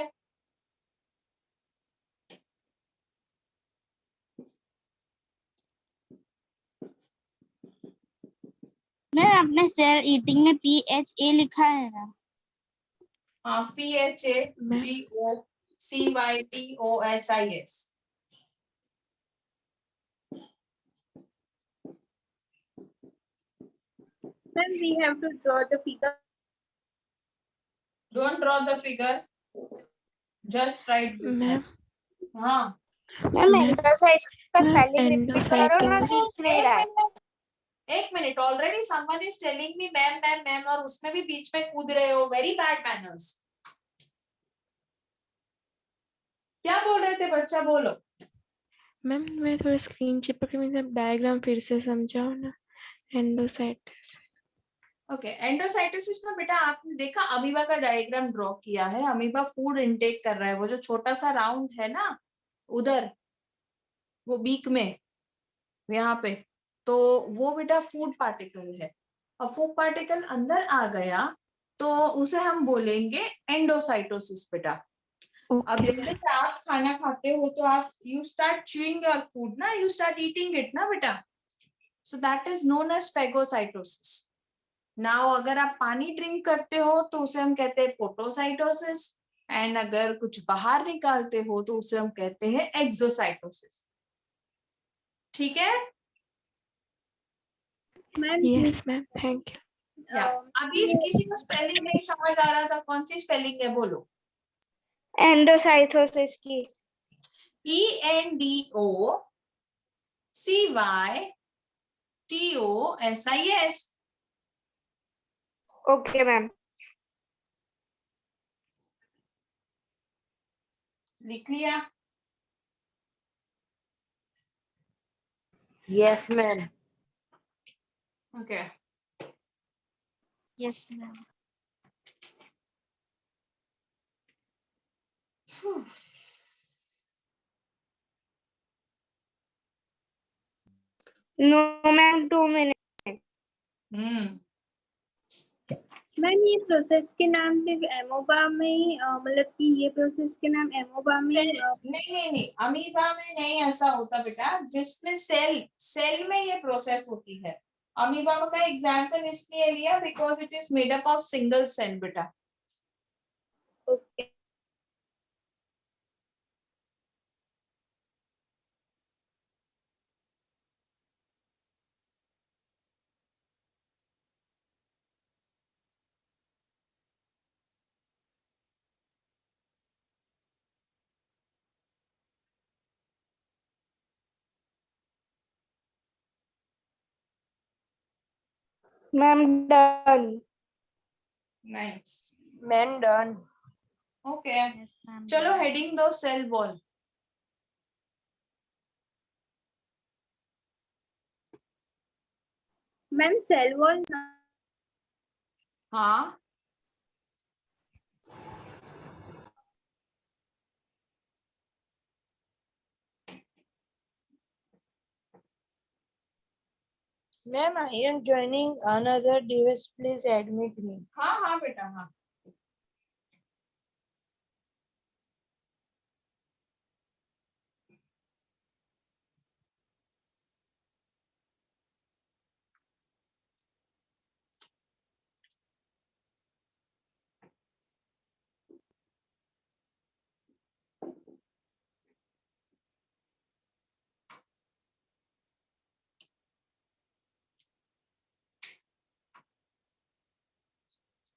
मैम आपने सेल ईटिंग में PHA लिखा है ना? हाँ, PHAGOCYTOSIS। Then we have to draw the figure. Don't draw the figure, just write this ma'am much. हाँ, मैम मैम एंडोसाइट का स्पेलिंग रिपीट करो ना, एंडोसाइटोसिस दिख नहीं रहा है। एक minute, already someone is telling me ma'am ma'am ma'am, और उसमें भी बीच में कूद रहे हो, वेरी बैड मैनर्स। क्या बोल रहे थे बच्चा, बोलो। मैम मैं थोड़ा स्क्रीन चिपक के मुझे डायग्राम फिर से समझाओ ना। एंडोसाइटिस। ओके, एंडोसाइटोसिस में बेटा आपने देखा अमीबा का डायग्राम ड्रॉ किया है। अमीबा फूड इनटेक कर रहा है, वो जो छोटा सा राउंड है ना उधर, वो बीक में यहाँ पे, तो वो बेटा फूड पार्टिकल है। और फूड पार्टिकल अंदर आ गया तो उसे हम बोलेंगे एंडोसाइटोसिस बेटा। अब ओके जैसे कि आप खाना खाते हो तो आप you start chewing your food ना, यू स्टार्ट ईटिंग इट ना बेटा, so that is known as phagocytosis. Now अगर आप पानी ड्रिंक करते हो तो उसे हम कहते हैं पोटोसाइटोसिस, एंड अगर कुछ बाहर निकालते हो तो उसे हम कहते हैं एक्सोसाइटोसिस, ठीक है। Ma'am yes ma'am thank you. अभी किसी को स्पेलिंग नहीं समझ आ रहा था, कौन सी स्पेलिंग है बोलो। एंडोसाइटोसिस की ENDOCYTOSIS। Okay ma'am. लिख लिया? Yes, ma'am. Okay, yes ma'am. No ma'am 2 minute. Hmm, ma'am ये प्रोसेस के नाम सिर्फ एमोबा में ही मतलब कि ये प्रोसेस के नाम एमोबा में ही नहीं, अमीबा में नहीं ऐसा होता बेटा, जिसमें सेल में ये प्रोसेस होती है। अमीबा का एग्जाम्पल इसलिए लिया because it is made up of single cell बेटा। ओके। Ma'am done. Nice, Man done. Okay. चलो हेडिंग दो, cell wall. Ma'am cell wall हाँ, Ma'am, I am joining another device. Please admit me. हाँ हाँ बेटा, हाँ।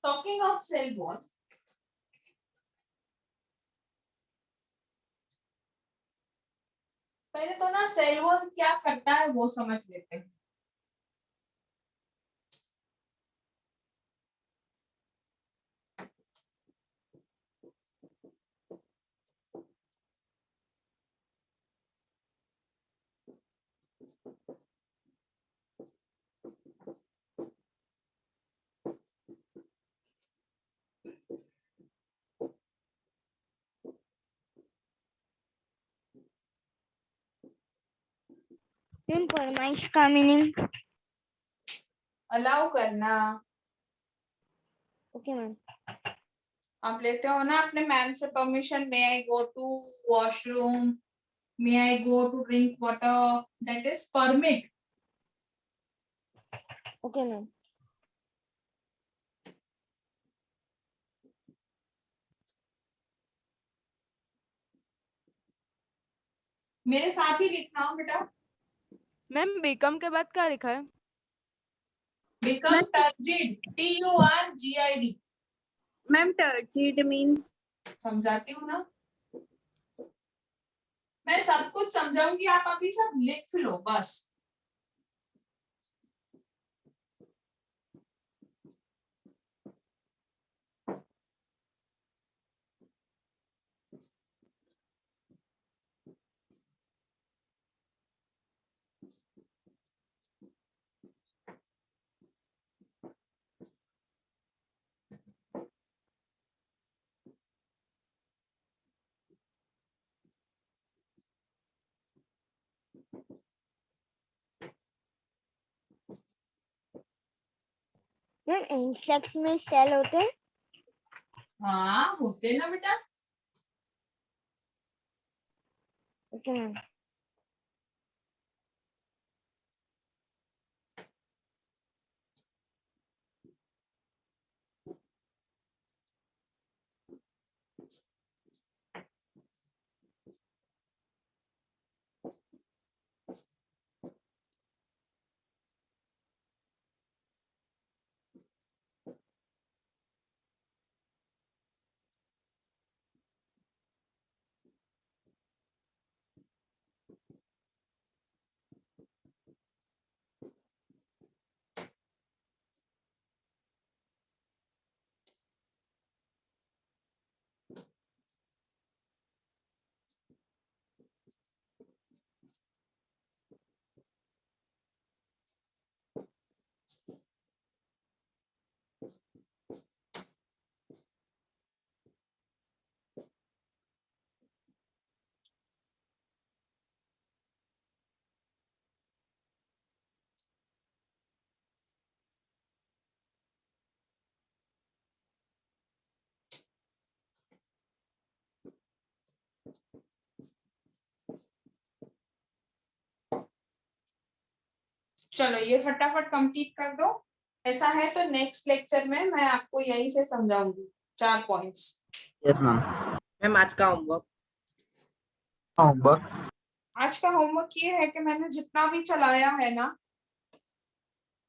talking of cell wall, पहले तो ना सेल वॉल क्या करता है वो समझ लेते हैं. मैम फरमाइश का मीनिंग? अलाउ करना. Okay ma'am. आप लेते हो ना अपने मैम से permission, may I go to washroom, may I go to drink water, that is permit. Okay ma'am. मेरे साथ ही लिखना हो बेटा. मैम बिकम के बाद क्या लिखा है? Become turgid, TURGID. Ma'am turgid means समझाती हूँ ना, मैं सब कुछ समझाऊंगी, आप अभी सब लिख लो बस. मैम इंसेक्ट्स में सेल होते हैं? हाँ होते ना बेटा. ओके मैम. चलो ये फटाफट कंप्लीट कर दो. ऐसा है तो नेक्स्ट लेक्चर में मैं आपको यही से समझाऊंगी 4 पॉइंट्स. Yes ma'am. मैम आज का होमवर्क होमवर्क आज का होमवर्क ये है कि मैंने जितना भी चलाया है ना,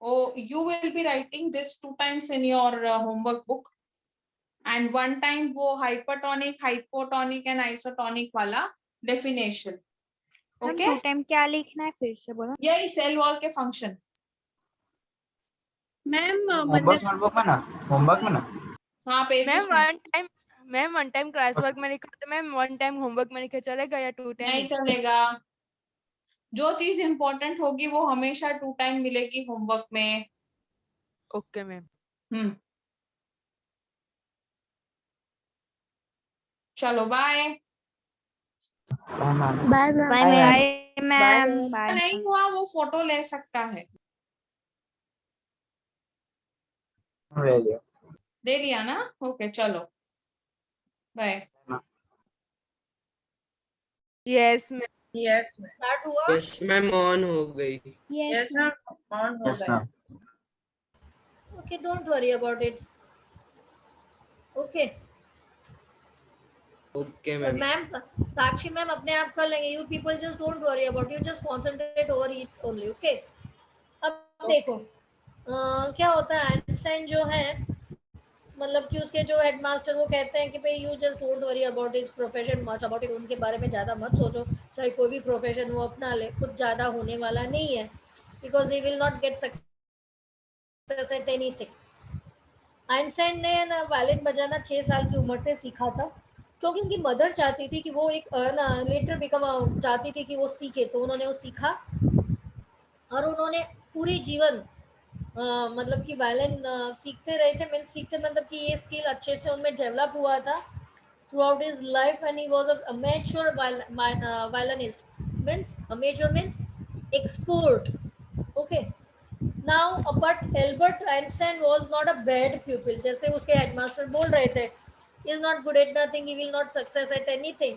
वो you will be writing this 2 times in your homework book, and 1 time वो हाइपरटोनिक, हाइपोटोनिक एंड आइसोटोनिक वाला डेफिनेशन. ओके, 2 टाइम क्या लिखना है फिर से बोलो? यही सेल वॉल के फंक्शन. मैम होमवर्क मतलब नोटबुक में ना, होमवर्क में ना. हाँ pages ma'am one time class work में लिखा तो मैम 1 टाइम होमवर्क में लिखा चलेगा या 2 टाइम? नहीं चलेगा. जो चीज इंपॉर्टेंट होगी वो हमेशा 2 time मिलेगी होमवर्क में. Okay ma'am. चलो bye. Bye ma'am. Bye bye. Bye ma'am. Bye. नहीं हुआ वो फोटो ले सकता है. दे दिया ना. ओके चलो bye. Yes ma'am. Yes start हुआ. यस मैम ऑन हो गई. Yes, मैम ऑन हो यस गया. Ma'am. Okay, don't worry about it. Okay. Okay ma'am. Ma'am Sakshi ma'am अपने आप कर लेंगे. You people just don't worry about it. You just concentrate over it only. Okay. अब देखो क्या होता है, आइंस्टाइन जो है मतलब कि उसके जो हेडमास्टर वो कहते हैं कि भाई you just don't worry about his profession much about it, उनके बारे में ज़्यादा मत सोचो, चाहे कोई भी प्रोफेशन वो अपना ले, कुछ ज़्यादा होने वाला नहीं है, because he will not get success at anything. Einstein ने ना वायलिन बजाना 6 साल की उम्र से सीखा था, क्योंकि उनकी मदर चाहती थी कि वो एक ना लेटर बिकम चाहती थी कि वो सीखे, तो उन्होंने वो सीखा और उन्होंने पूरी जीवन मतलब कि वायलिन सीखते रहे थे, मीन्स सीखते मतलब कि ये स्किल अच्छे से उनमें डेवलप हुआ था through out his life and he was a mature violinist, means amateur means expert, okay. Now but Albert Einstein was not a bad pupil, जैसे उसके हेडमास्टर बोल रहे थे is not good at nothing, he will not success at anything,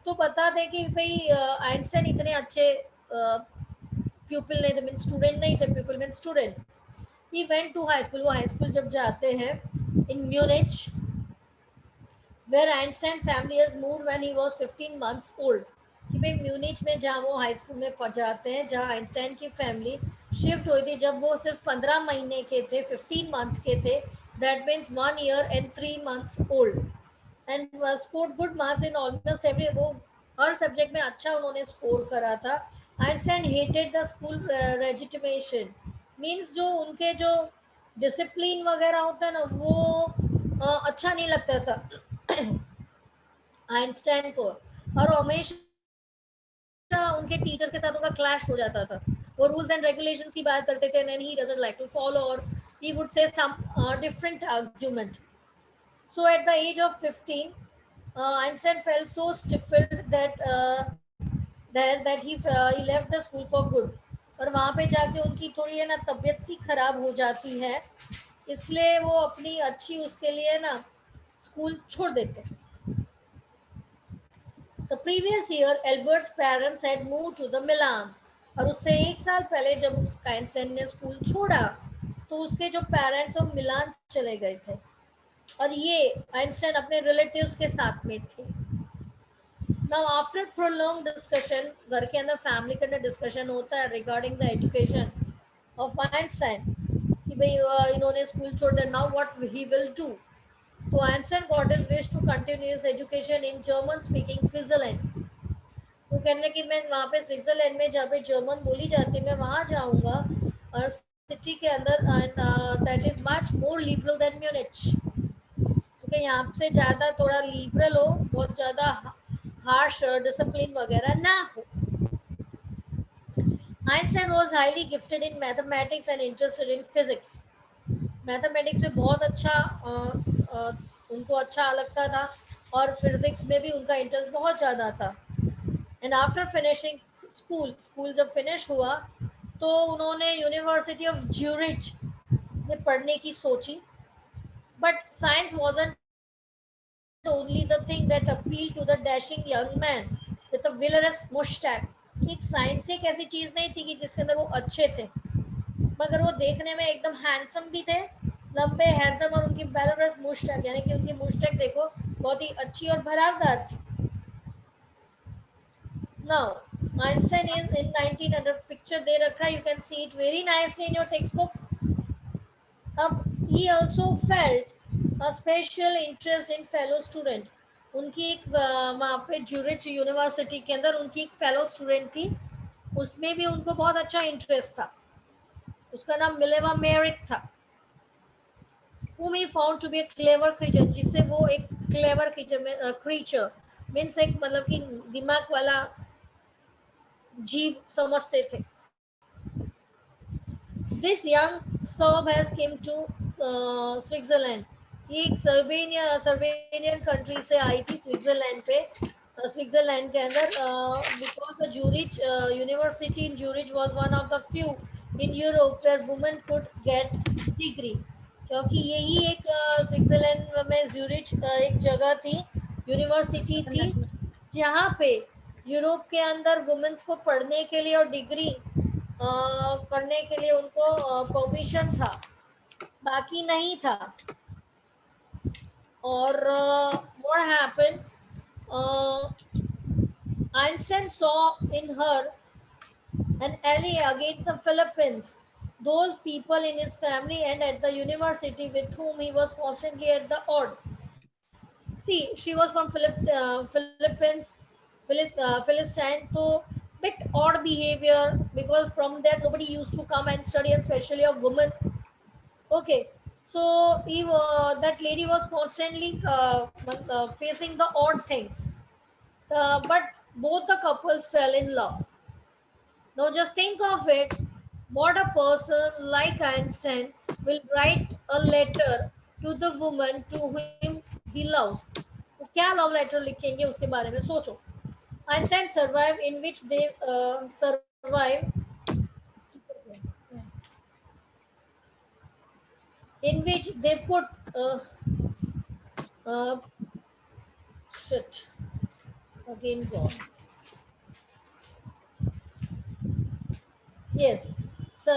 तो बता दें कि भाई आइंस्टाइन इतने अच्छे प्यूपिल नहीं थे, मीन स्टूडेंट नहीं थे, pupil mean student. He went to high school, वो हाई स्कूल जब जाते हैं in Munich, where Einstein family has moved when he was 15 months old, कि भाई म्यूनिच में जहाँ वो हाई स्कूल में जाते हैं, जहाँ आइंस्टाइन की फैमिली शिफ्ट हुई थी जब वो सिर्फ 15 महीने के थे, 15 मंथ के थे, that means 1 year and 3 months old, and scored good marks in almost every, वो हर सब्जेक्ट में अच्छा उन्होंने स्कोर करा था। Einstein hated the school regimentation, means जो उनके जो डिसिप्लिन वगैरह होता है ना, वो अच्छा नहीं लगता था आइंस्टाइन को, और हमेशा उनके टीचर्स के साथ उनका क्लैश हो जाता था, वो रूल्स एंड रेगुलेशंस की बात करते थे and he doesn't like to follow, और he would say some different argument. So at the age of 15, Einstein felt so stifled that he left the school for good. और वहाँ पे जाके उनकी थोड़ी है ना तबीयत सी खराब हो जाती है, इसलिए वो अपनी अच्छी उसके लिए ना स्कूल छोड़ देते। The previous year, Albert's parents had moved to the Milan. और उससे 1 साल पहले जब आइंस्टाइन ने स्कूल छोड़ा, तो उसके जो पेरेंट्स वो मिलान चले गए थे, और ये आइंस्टाइन अपने रिलेटिव्स के साथ में थे। नाउ आफ्टर प्रोलॉन्ग डिस्कशन, घर के अंदर फैमिली के अंदर डिस्कशन होता है regarding the education of Einstein, कि भाई इन्होंने स्कूल छोड़ दिया, now what he will do. तो Einstein got his wish to continue his education in German speaking Switzerland. वो कहने कि मैं वहाँ पे स्विट्जरलैंड में जहाँ पे जर्मन बोली जाती है मैं वहाँ जाऊँगा, और सिटी के अंदर, that is much more liberal than Munich, क्योंकि यहाँ से ज़्यादा थोड़ा लिबरल हो, बहुत ज़्यादा हार्श डिसिप्लिन वगैरह ना हो। Einstein was highly gifted in mathematics and interested in physics. Mathematics में बहुत अच्छा उनको अच्छा लगता था, और फिजिक्स में भी उनका इंटरेस्ट बहुत ज़्यादा था। एंड आफ्टर फिनिशिंग स्कूल जब फिनिश हुआ तो उन्होंने यूनिवर्सिटी ऑफ ज्यूरिच में पढ़ने की सोची, but science wasn't only the thing that appealed to the dashing young man with a villainous mustache. एक साइंस एक ऐसी चीज नहीं थी कि जिसके अंदर वो अच्छे थे, मगर वो देखने में एकदम हैंडसम भी थे, लंबे हैंडसम, और उनकी विलरस मुस्टैक, यानी कि उनकी मुस्टैक देखो बहुत ही अच्छी और भरावदार थी। Now Einstein is in 1900 picture दे रखा है, you can see it very nicely in your textbook. अब he also felt a special interest in fellow student. उनकी एक वहाँ पे ज्यूरिच यूनिवर्सिटी के अंदर उनकी एक फेलो स्टूडेंट थी, उसमें भी उनको बहुत अच्छा इंटरेस्ट था, उसका नाम मिलेवा मेरिक था, whom he found to be a clever creature, जिससे वो एक क्लेवर क्रीचर मीन्स एक मतलब कि दिमाग वाला जीव समझते थे। This young Serb has came to Switzerland. ये एक सर्वेनियन कंट्री से आई थी स्विट्जरलैंड पे, स्विट्जरलैंड के अंदर, because Zurich university in Zurich was one of the few in Europe where women could get degree, क्योंकि यही एक स्विट्जरलैंड में ज्यूरिच एक जगह थी, यूनिवर्सिटी थी, जहाँ पे यूरोप के अंदर वुमेन्स को पढ़ने के लिए और डिग्री करने के लिए उनको परमिशन था, बाकी नहीं था। और what happened, Einstein saw in her an ally against the Philippines, those people in his family and at the university with whom he was constantly at the odd. See, she was from Philippines, Philistine, so bit odd behavior, because from there nobody used to come and study, especially a woman. Okay, so that lady was constantly facing the odd things, but both the couples fell in love. Now just think of it, what a person like Einstein will write a letter to the woman to whom he loves. वो क्या love letter लिखेंगे उसके बारे में सोचो. Einstein survive in which they survive in which they put uh, shit again gone. Yes, so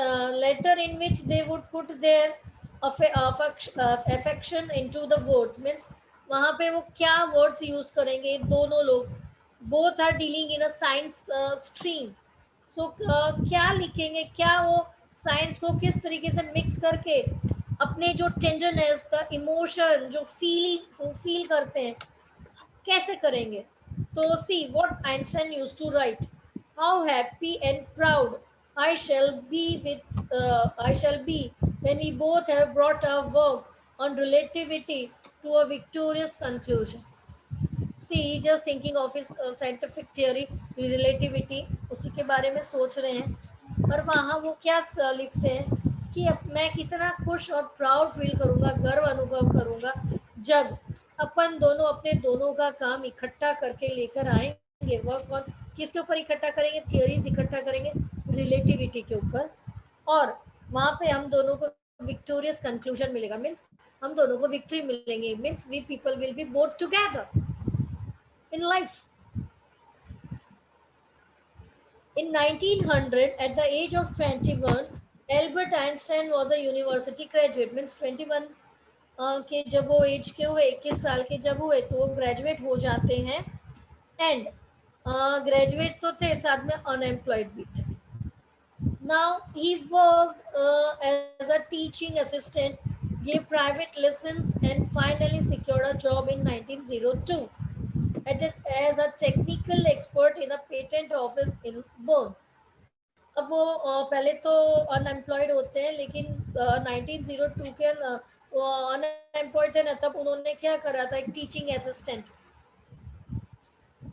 letter in which they would put their affection into the words, means वहाँ पे वो क्या words use करेंगे दोनों लोग. Both are dealing in a science stream, so क्या लिखेंगे, क्या वो साइंस को किस तरीके से मिक्स करके अपने जो टेंडरनेस का इमोशन जो फील करते हैं कैसे करेंगे. तो see what Einstein used to write, how happy and proud I shall be when we both have brought our work on relativity to a victorious conclusion. See, just thinking of his scientific theory, relativity, उसी के बारे में सोच रहे हैं. और वहाँ वो क्या लिखते हैं कि अब मैं कितना खुश और प्राउड फील करूँगा, गर्व अनुभव करूँगा जब अपन दोनों अपने दोनों का काम इकट्ठा करके लेकर आएंगे. वर्क ऑन किसके ऊपर इकट्ठा करेंगे, थियोरीज इकट्ठा करेंगे रिलेटिविटी के ऊपर, और वहाँ पे हम दोनों को विक्टोरियस कंक्लूजन मिलेगा, मीन्स हम दोनों को विक्ट्री मिलेंगे, means we people will be both together in life. In 1900, at the age of 21, Albert Einstein was a university graduate. Means 21 के जब वो एज के हुए, 21 साल के जब हुए तो वो ग्रेजुएट हो जाते हैं. एंड ग्रेजुएट तो थे, साथ में अनएम्प्लॉयड भी थे. Now he worked as a teaching assistant, gave private lessons, and finally secured a job in 1902 as a technical expert in a patent office in Bern. अब वो पहले तो अनएम्प्लॉयड होते हैं, लेकिन 1902 के अनएम्प्लॉयड थे ना, तब उन्होंने क्या करा था, एक टीचिंग असिस्टेंट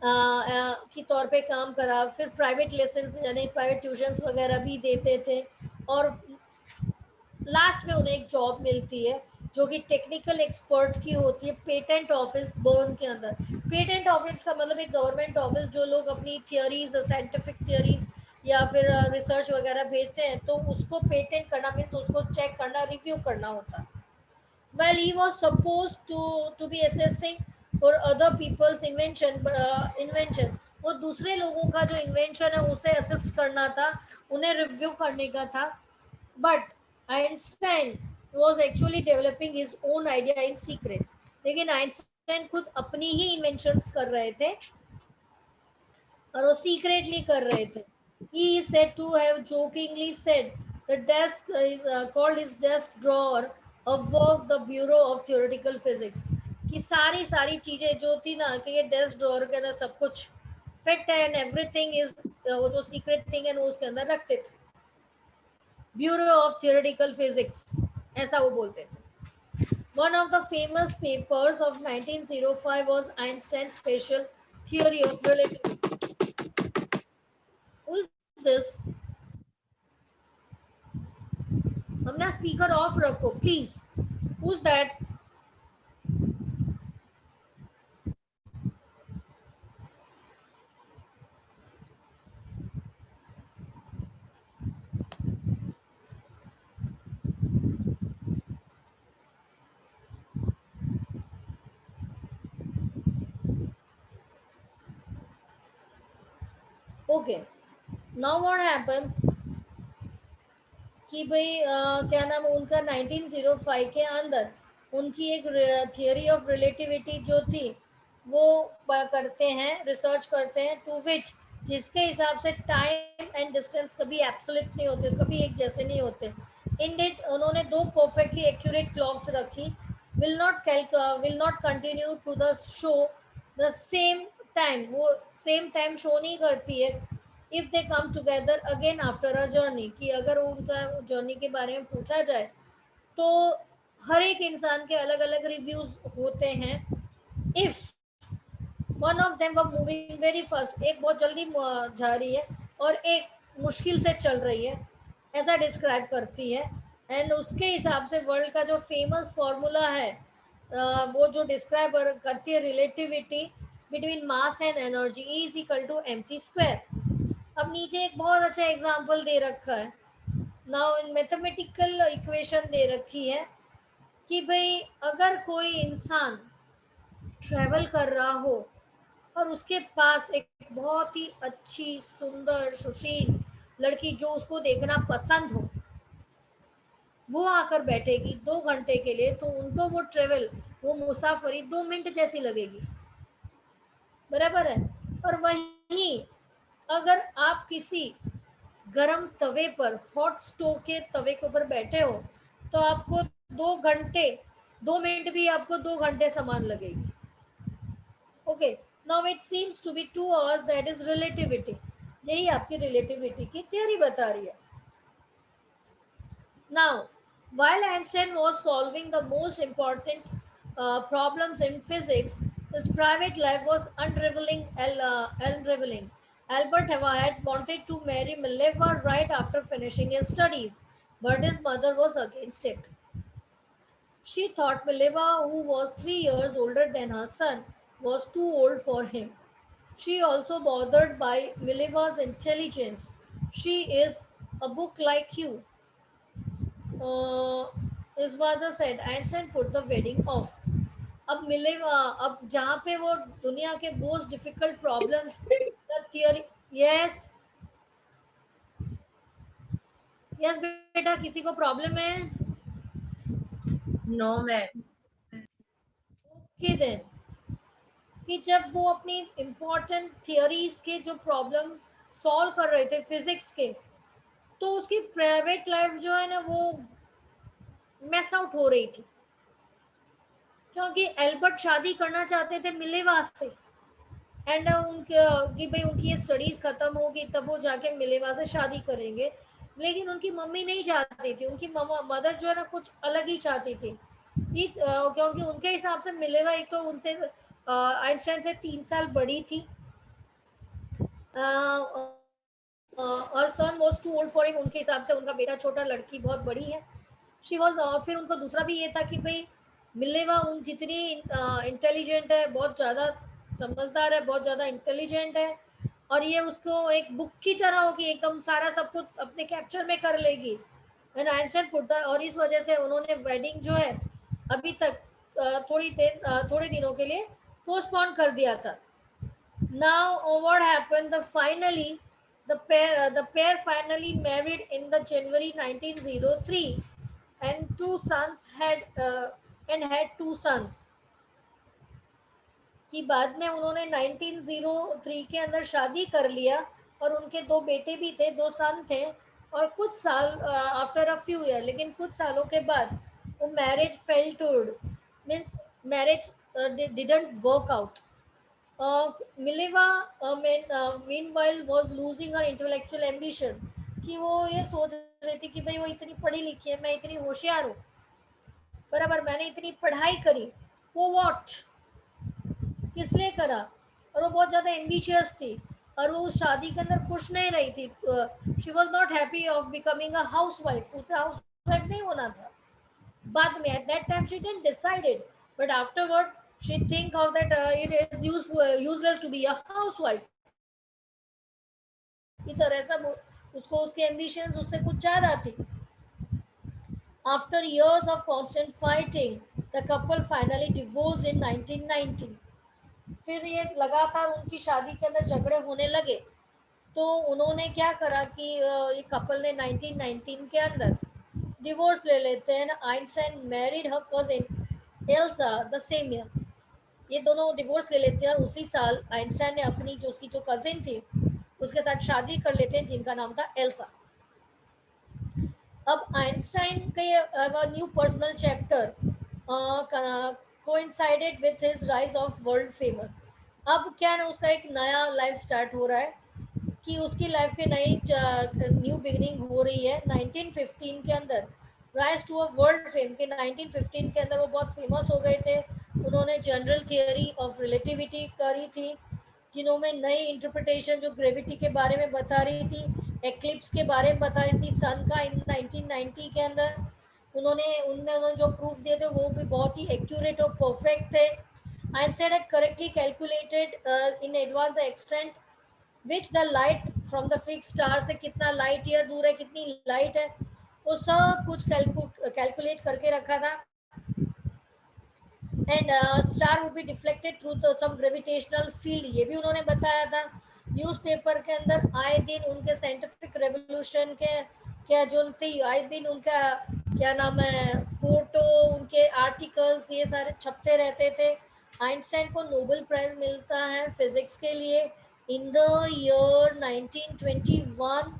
के तौर पे काम करा. फिर प्राइवेट लेसन यानी प्राइवेट ट्यूशंस वगैरह भी देते थे, और लास्ट में उन्हें एक जॉब मिलती है जो कि टेक्निकल एक्सपर्ट की होती है पेटेंट ऑफिस बर्न के अंदर. पेटेंट ऑफिस का मतलब एक गवर्नमेंट ऑफिस जो लोग अपनी थियोरीज, साइंटिफिक थियोरीज या फिर रिसर्च वगैरह भेजते हैं, तो उसको पेटेंट करना मीन्स उसको चेक करना, रिव्यू करना होता है. Well, he was supposed to be assessing for other people's invention. वो दूसरे लोगों का जो इन्वेंशन है उसे असिस्ट करना था, उन्हें रिव्यू करने का था. But Einstein was actually developing his own idea in secret. लेकिन आइंस्टाइन खुद अपनी ही इन्वेंशंस कर रहे थे और वो सीक्रेटली कर रहे थे. He is said to have jokingly said the desk is called his desk drawer of work the Bureau of Theoretical Physics. कि सारी चीजें जो थी ना कि ये डेस्क ड्रॉअर के अंदर सब कुछ फिट है एंड एवरीथिंग इज, वो जो सीक्रेट थिंग है वो उसके अंदर रखते थे. ब्यूरो ऑफ थियोरेटिकल फिजिक्स ऐसा वो बोलते थे. One of the famous papers of 1905 was Einstein's special theory of relativity. Who is this? हमने स्पीकर ऑफ रखो please. Who's that? Okay, now what happen कि भाई क्या नाम उनका 1905 के अंदर उनकी एक थियोरी ऑफ रिलेटिविटी जो थी वो करते हैं, रिसर्च करते हैं, टू विच जिसके हिसाब से टाइम एंड डिस्टेंस कभी एब्सोल्यूट नहीं होते, कभी एक जैसे नहीं होते। इंडेड उन्होंने दो परफेक्टली एक्यूरेट क्लॉक्स रखी, will not continue to the show the same time, वो सेम टाइम शो नहीं करती है if they come together again after a journey, कि अगर उनका जर्नी के बारे में पूछा जाए तो हर एक इंसान के अलग अलग रिव्यूज होते हैं। If one of them were moving very fast, एक बहुत जल्दी जा रही है और एक मुश्किल से चल रही है, ऐसा डिस्क्राइब करती है। एंड उसके हिसाब से वर्ल्ड का जो फेमस फॉर्मूला है वो जो डिस्क्राइब करती है relativity between mass and energy is equal to mc²। अब नीचे एक बहुत अच्छा एग्जांपल दे रखा है, नाउ इन मैथमेटिकल इक्वेशन दे रखी है कि भाई अगर कोई इंसान ट्रैवल कर रहा हो और उसके पास एक बहुत ही अच्छी सुंदर सुशील लड़की जो उसको देखना पसंद हो, वो आकर बैठेगी 2 घंटे के लिए, तो उनको वो ट्रेवल, वो मुसाफरी 2 मिनट जैसी लगेगी, बराबर है। और वहीं अगर आप किसी गरम तवे पर, हॉट स्टोव के तवे के ऊपर बैठे हो, तो आपको 2 घंटे 2 मिनट भी आपको 2 घंटे समान लगेगी। Okay, now it seems to be 2 hours, that is relativity. यही आपकी रिलेटिविटी की थ्योरी बता रही है। Now while Einstein was solving the most important problems in physics, his private life was unraveling. Albert had wanted to marry Mileva right after finishing his studies, but his mother was against it. She thought Mileva, who was 3 years older than her son, was too old for him. She also bothered by Mileva's intelligence. She is a book like you. His mother said. Einstein put the wedding off. अब मिलेगा, अब जहाँ पे वो दुनिया के most difficult problems the theory, yes yes बेटा, किसी को प्रॉब्लम है? No ma'am. ओके देन, कि जब वो अपनी इम्पोर्टेंट थियरीज के जो प्रॉब्लम सॉल्व कर रहे थे फिजिक्स के, तो उसकी प्राइवेट लाइफ जो है ना वो मिस आउट हो रही थी, क्योंकि एल्बर्ट शादी करना चाहते थे मिलेवा से, एंड उनके कि भाई उनकी ये स्टडीज खत्म होगी तब वो जाके मिलेवा से शादी करेंगे, लेकिन उनकी मम्मी नहीं चाहती थी, उनकी मदर जो है ना कुछ अलग ही चाहती थी, क्योंकि उनके हिसाब से मिलेवा एक तो उनसे आइंस्टाइन से 3 साल बड़ी थी, और son was too old for him, उनके हिसाब से उनका बेटा छोटा, लड़की बहुत बड़ी है। शी वॉज, फिर उनको दूसरा भी ये था कि भाई मिलेवा उन जितनी इंटेलिजेंट है, बहुत ज़्यादा समझदार है, बहुत ज़्यादा इंटेलिजेंट है, और ये उसको एक बुक की तरह होगी, एकदम सारा सब कुछ अपने कैप्चर में कर लेगी। एंड आइंस्टाइन पुट दैट, और इस वजह से उन्होंने वेडिंग जो है अभी तक थोड़े दिनों के लिए पोस्टपोन कर दिया था। Now what happened, the pair finally married in the January 1903 and had 2 sons। कि बाद में उन्होंने 1903 के अंदर शादी कर लिया और उनके 2 बेटे भी थे, 2 सन थे, और कुछ साल आफ्टर अ फ्यू ईयर, लेकिन कुछ सालों के बाद वो marriage fell through, means marriage didn't work out. Mileva meanwhile was losing her intellectual ambition, कि वो ये सोच रही थी कि भाई वो इतनी पढ़ी लिखी है, मैं इतनी होशियार हूँ, बराबर, मैंने इतनी पढ़ाई करी, वो व्हाट, किस लिए करा, और वो बहुत ज़्यादा एम्बिशियस थी, और वो उस शादी के अंदर खुश नहीं रही थी। She was not happy of becoming a house wife, उसे हाउस वाइफ नहीं होना था। बाद में at that time she didn't decided, but afterward she think of that it is useless to be a housewife। इधर ऐसा उसको उसके ambitions उससे कुछ ज़्यादा थी। After years of constant fighting, the couple finally divorced in 1990। फिर ये लगातार उनकी शादी के अंदर झगड़े होने लगे, तो उन्होंने क्या करा कि ये कपल ने 1919 के अंदर डिवोर्स ले लेते हैं। Einstein married her cousin Elsa the same year. ये दोनों डिवोर्स ले लेते हैं और उसी साल आइंस्टाइन ने अपनी जो उसकी जो कजिन थी उसके साथ शादी कर लेते हैं जिनका नाम था एल्सा। अब आइंस्टाइन का new personal chapter coincided with his rise of world famous. अब क्या है, उसका एक नया लाइफ स्टार्ट हो रहा है कि उसकी लाइफ के नई न्यू बिगिनिंग हो रही है 1915 के अंदर। Rise to a world fame के 1915 के अंदर वो बहुत फेमस हो गए थे। उन्होंने जनरल थियरी ऑफ रिलेटिविटी करी थी, जिन्होंने नई इंटरप्रिटेशन जो ग्रेविटी के बारे में बता रही थी, एक्लिप्स के बारे में बता रही थी सन का इन 1990 के अंदर। उन्होंने जो प्रूफ दिए थे वो भी बहुत ही एक्यूरेट और परफेक्ट थे। Einstein had correctly calculated in advance the extent which the light from the fixed star से कितना लाइट ईयर दूर है, कितनी लाइट है, वो सब कुछ कैलकुलेट करके रखा था। And star would be deflected through some gravitational field, ये भी उन्होंने बताया था। न्यूज़पेपर के अंदर आए दिन उनके साइंटिफिक रेवोल्यूशन के क्या जो थी, आए दिन उनका क्या नाम है, फोटो, उनके आर्टिकल्स, ये सारे छपते रहते थे। आइंस्टाइन को नोबेल प्राइज मिलता है फिजिक्स के लिए in the year 1921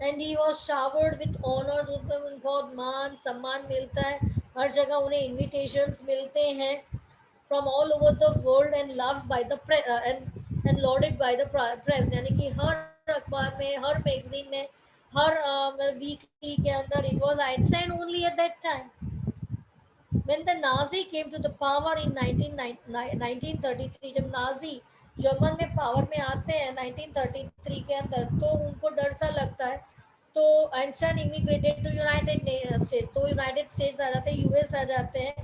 and he was showered with honours. उनको बहुत मान सम्मान मिलता है, हर जगह उन्हें इनविटेशंस मिलते हैं from all over the world and loved by the and lauded by the press, यानी कि हर अखबार में, हर मैगजीन में, हर वीकली के अंदर it was Einstein only at that time. When the Nazi came to the power in 1933, जब Nazi German में power में आते हैं 1933 के अंदर, तो उनको डर सा लगता है, तो Einstein immigrated to United States, तो यूनाइटेड स्टेट्स आ जाते हैं, यूएस आ जाते हैं।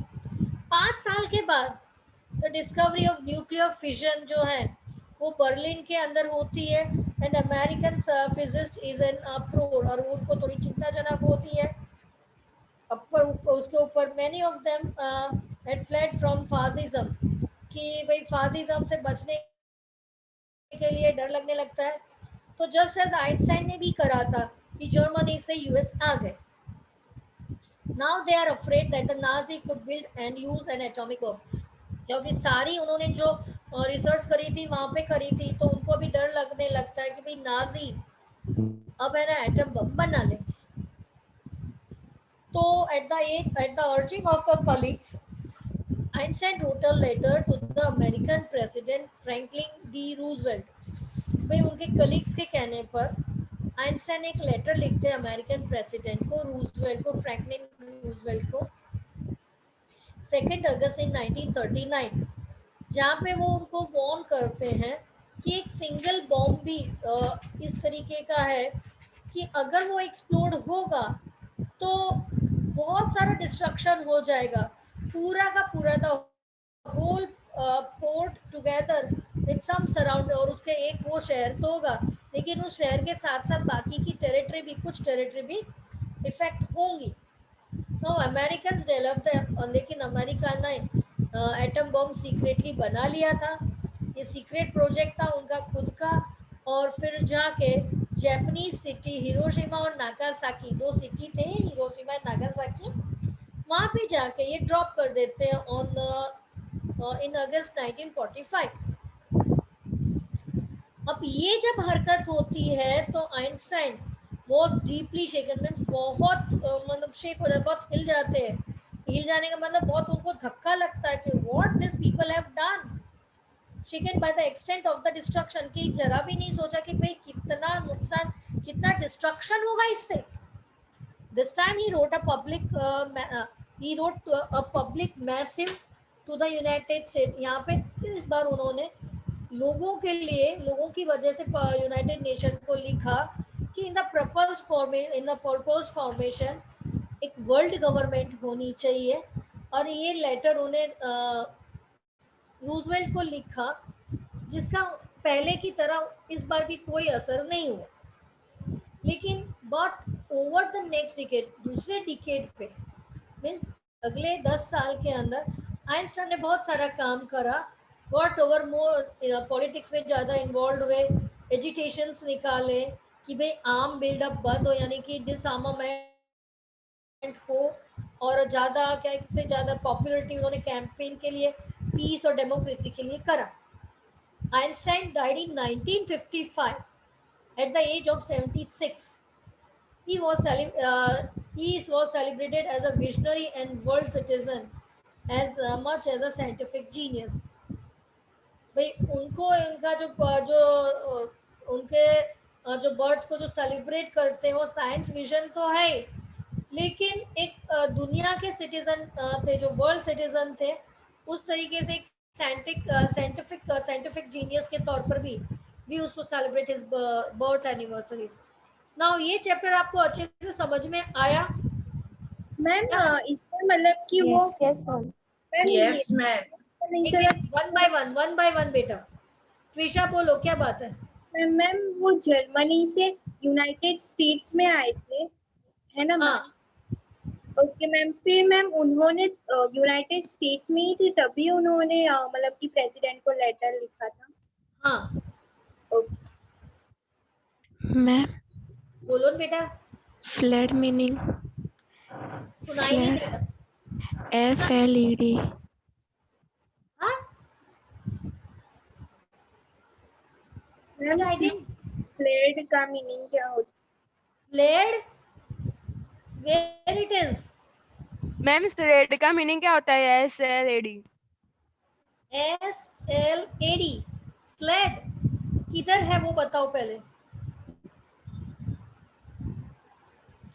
5 साल के बाद the discovery of nuclear fission जो है वो बर्लिन के अंदर होती है and American physicist is an अप्रोर, और उनको थोड़ी चिंताजनक होती है। उसके ऊपर many of them had fled from fascism, कि भाई फासिज्म से बचने के लिए डर लगने लगता है। तो जस्ट एज आइंस्टाइन ने भी करा था कि जर्मनी से यूएस आ गए। Now they are afraid that the Nazi could build and use an atomic bomb, क्योंकि सारी उन्होंने जो रिसर्च करी थी वहां पे करी थी, तो उनको भी डर लगने लगता है कि भाई नाजी अब है ना एटम बम बना ले। So at the urging of a colleague, Einstein wrote a letter to the American President Franklin D. Roosevelt। भाई उनके कलीग्स के कहने पर आइंस्टाइन एक लेटर लिखते हैं अमेरिकन प्रेसिडेंट को, रूजवेल्ट को, फ्रैंकलिन रूजवेल्ट को, 2 अगस्त 1939, जहाँ पे वो उनको वार्न करते हैं कि एक सिंगल बॉम्ब भी इस तरीके का है कि अगर वो एक्सप्लोड होगा तो बहुत सारा डिस्ट्रक्शन हो जाएगा, पूरा का पूरा the whole port together with some surround, और उसके एक वो शहर तो होगा, लेकिन उस शहर के साथ साथ बाकी की टेरिटरी भी, कुछ टेरिटरी भी इफेक्ट होंगी। नो अमेरिकन्स डेवलप्ड, लेकिन अमेरिका ने एटम बम सीक्रेटली बना लिया था। ये सीक्रेट प्रोजेक्ट था उनका खुद का, और फिर जाके जापानीज सिटी हिरोशिमा और नागासाकी, 2 सिटी थे हिरोशिमा और नागासाकी, वहाँ पे जाके ये ड्रॉप कर देते हैं इन अगस्त 1945। अब ये जब हरकत होती है तो Einstein was deeply shaken, means बहुत मतलब शेक हो जाते, बहुत हिल जाते हैं। हिल जाने का मतलब बहुत उनको धक्का लगता है कि what this people have done, shaken by the extent of the destruction, कि जरा भी नहीं सोचा कि भाई कितना नुकसान, कितना डिस्ट्रक्शन होगा इससे। दिस टाइम ही wrote a public massive to the United State. यहाँ पे इस बार उन्होंने लोगों के लिए, लोगों की वजह से यूनाइटेड नेशन को लिखा कि इन द प्रपोज फॉर्मेशन एक वर्ल्ड गवर्नमेंट होनी चाहिए, और ये लेटर उन्हें रूजवेल्ट को लिखा, जिसका पहले की तरह इस बार भी कोई असर नहीं हुआ। लेकिन but over the next decade, दूसरे डिकेड पे, मीन्स अगले 10 साल के अंदर आइंस्टाइन ने बहुत सारा काम करा, गॉट ओवर मोर पॉलिटिक्स में ज़्यादा इन्वॉल्व हुए, एजिटेशंस निकाले कि भाई आर्म बिल्डअप बंद हो, यानी कि डिसआर्मामेंट हो, और ज़्यादा क्या से ज़्यादा पॉपुलरिटी उन्होंने कैंपेन के लिए, पीस और डेमोक्रेसी के लिए करा। Einstein died in 1955 at the age of 76. He was celebrated as a visionary and world citizen as much as a scientific genius. भाई उनको इनका उनके जो बर्थ को जो सेलिब्रेट करते हैं वो साइंस विजन तो है ही, लेकिन एक दुनिया के सिटीजन थे, जो वर्ल्ड सिटीजन थे, उस तरीके से एक साइंटिफिक जीनियस के तौर पर भी we used to celebrate his birth anniversaries. नाउ ये चैप्टर आपको अच्छे से समझ में आया? मैम इसमें मतलब कि वो yes ma'am. Yes, ma'am. One by one बेटा. त्रिशा बोलो क्या बात है? मैम वो जर्मनी से यूनाइटेड स्टेट्स में आए थे, है ना मैम? हाँ. Okay ma'am. फिर मैम उन्होंने यूनाइटेड स्टेट्स में ही थे, तभी उन्होंने मतलब कि प्रेसिडेंट को लेटर लिखा था. हाँ ओके मैम बोलो न बेटा. फ्लड मीनिंग सुनाई नहीं दे रहा. FLED. हाँ मैम आई थिंक फ्लड का मीनिंग क्या होता fled. Where it is? Ma'am sled का मीनिंग क्या होता है? SLAD. SLAD. स्लेड किधर है वो बताओ पहले.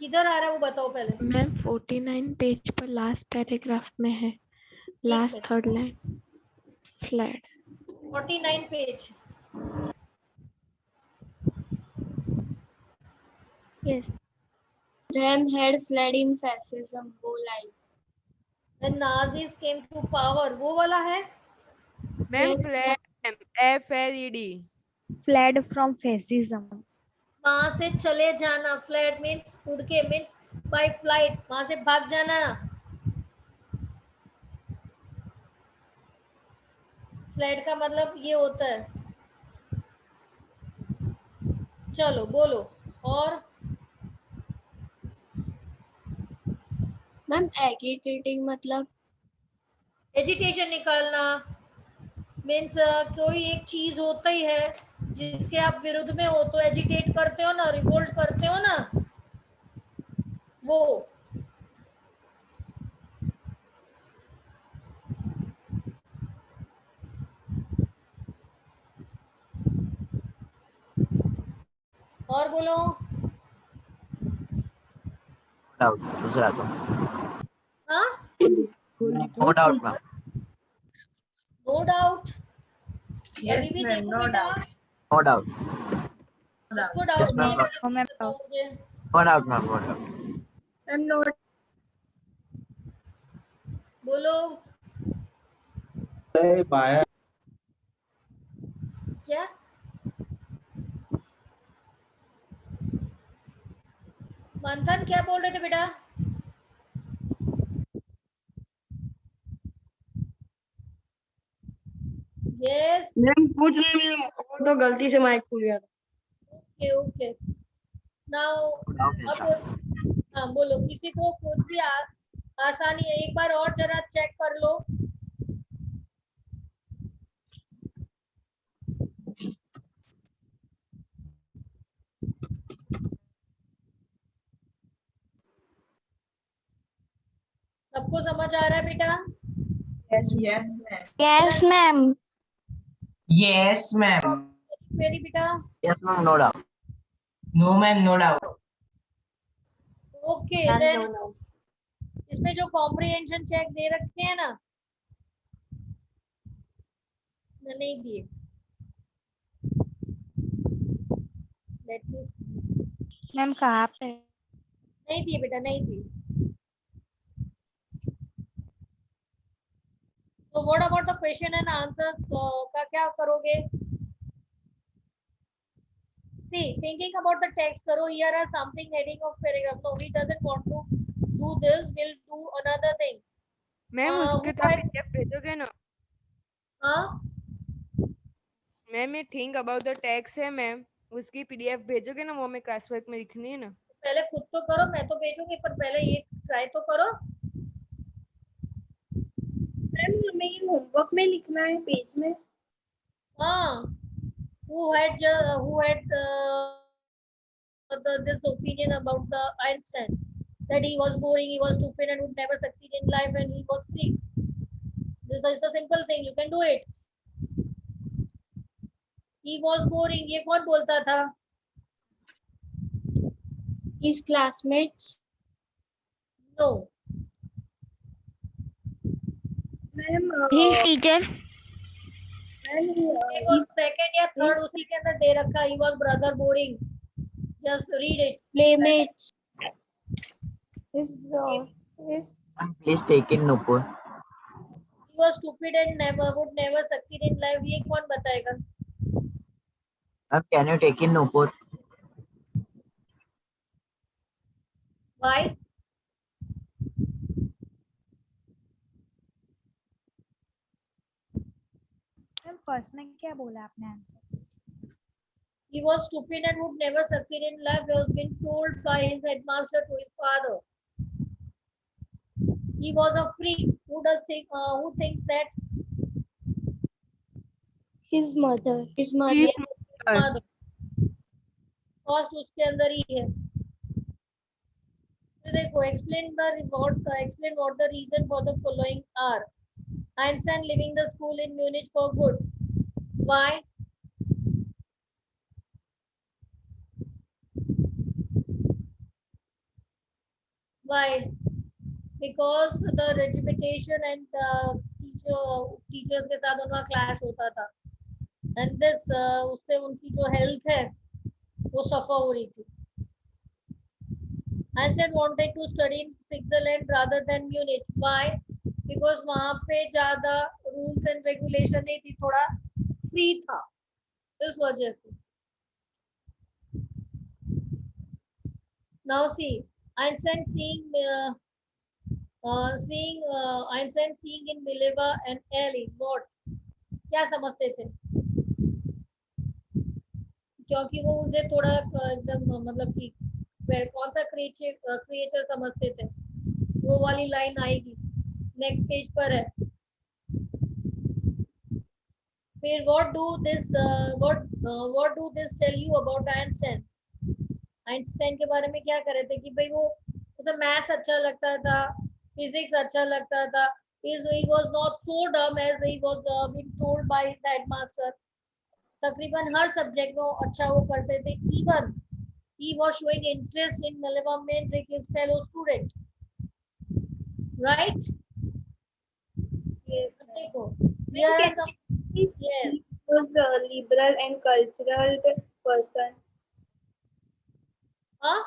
किधर आ रहा है वो बताओ पहले. मैम 49 पेज पर लास्ट पैराग्राफ में है, last third line. Flood. 49 page. Yes. Them had fled in fascism. वो line. The Nazis came to power. वो वाला है. Ma'am Yes, fled FLED. Fled from fascism. वहां से चले जाना. फ्लैट मीन्स उड़ के, मीन्स बाय फ्लाइट, वहां से भाग जाना. फ्लैट का मतलब ये होता है. चलो बोलो. और मैम agitating मतलब एजिटेशन निकालना मीन्स कोई एक चीज होता ही है जिसके आप विरुद्ध में हो तो एजिटेट करते हो ना, रिवोल्ट करते हो ना, वो. और बोलो. डाउट दूसरा तो हाँ no doubt ma'am. No doubt. Yes, ma'am. No doubt. No doubt. उसको Yes, डाउट ma'am. नहीं है, No, ma'am. बताओ मुझे. No doubt ma'am. No doubt. Ma'am? Note बोलो क्या. मंथन क्या बोल रहे थे बेटा? यस. मैम पूछ रहे मैम, वो तो गलती से माइक खुल गया था. Okay okay. नाउ डाउट अब हाँ बोलो. किसी को कुछ भी आसानी है, एक बार और जरा चेक कर लो. सबको समझ आ रहा है बेटा? Yes, yes, ma'am. yes ma'am. Yes, ma'am. मेरी बेटा. Yes ma'am. No doubt. No, ma'am. No doubt. Okay Ma'am, then no, no. इसमें जो कॉम्प्रिहेंशन चेक दे रखे हैं ना, नहीं दिए. Let me. मैम कहाँ पे? नहीं दिए बेटा, नहीं दिए. तो what about the question and answer का क्या करोगे? See, thinking about the text करो. Here are something heading of paragraph. No, we doesn't want to do this. We'll do another thing. Ma'am उसके who तो आप had- PDF भेजोगे ना? हाँ मैम ये थिंक अबाउट द टेक्स्ट है ma'am, उसकी PDF भेजोगे ना? वो हमें क्लास वर्क में लिखनी है ना. पहले खुद तो करो, मैं तो भेजूंगी, पर पहले ये ट्राई तो करो. मैम हमें ये होमवर्क में लिखना है पेज में. हाँ. Who had this opinion about the Einstein, that he was boring, he was stupid, and would never succeed in life, and he was freak. This is the simple thing. You can do it. He was boring. ये कौन बोलता था? His classmates. No. Ma'am His teacher. देखो second या third उसी के अंदर दे रखा. He was brother boring. Just read it. Playmates. Please take in Nupur. He was stupid and would never succeed in life. ये कौन बताएगा? Ma'am, can you take in Nupur? Why? Ma'am first में क्या बोला आपने answer? He was stupid and would never succeed in life. He was being told by his headmaster to his father. He was a freak. Who thinks that? His mother. His His mother. Father. Cost उसके अंदर ही है. तो देखो, explain what the reason for the following are. Einstein leaving the school in Munich for good. Why? Why? Because the regimentation and teachers के साथ उनका clash होता था. And this उससे उनकी जो health है वो suffer हो रही थी. Einstein wanted to study in Switzerland rather than Munich. Why? Because वहाँ पे ज़्यादा rules and regulation नहीं थी, थोड़ा free था. इस वजह से. Now see, Einstein seeing in Mileva and Ellie, what? क्या समझते थे? क्योंकि वो उसे थोड़ा एकदम मतलब कि कौन सा क्रिएचर समझते थे, वो वाली लाइन आएगी नेक्स्ट पेज पर है. फिर what do this tell you about Einstein? Einstein के बारे में क्या कर रहे थे कि भाई वो मतलब मैथ्स अच्छा लगता था, फिजिक्स अच्छा लगता था. He was not so dumb as he was being told by his headmaster. तकरीबन हर सब्जेक्ट में अच्छा वो करते थे. Even he was showing interest in Mileva Mendrick, his fellow student. Right? Yes. देखो, here are some. Yes. He was a liberal and cultural person. हाँ?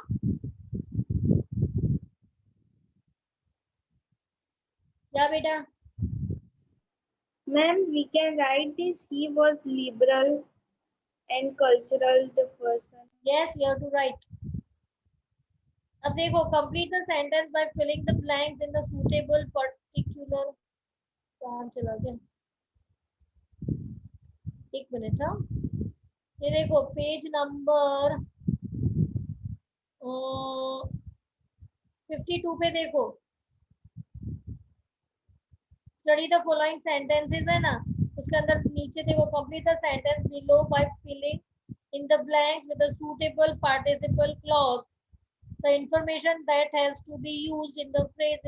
क्या बेटा? Ma'am, we can write this. He was liberal and cultural person. Yes, you have to write. अब देखो, complete the sentence by filling the blanks in the suitable particular. कहाँ चला गया? एक minute. हाँ, ये देखो पेज नंबर 52 पे देखो. स्टडी द फॉलोइंग सेंटेंसेस है ना, उसके अंदर नीचे देखो, complete the sentence below by filling in the blanks with a suitable participle clause. The information that has to be used in the phrase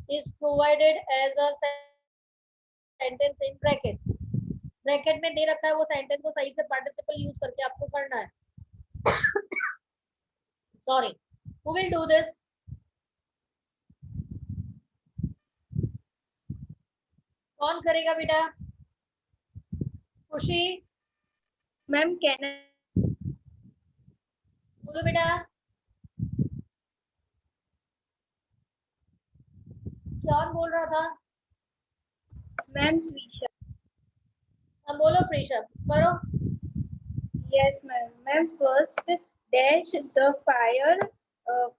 is provided as a sentence in bracket. Bracket में दे रखा है, वो sentence को सही से participle use करके आपको करना है. Sorry, who will do this? कौन करेगा बेटा? खुशी. Ma'am, can I? बोलो बेटा. कौन बोल रहा था? Ma'am, Trisha. हाँ बोलो प्रीशा, करो. Yes, ma'am. Ma'am, first dash the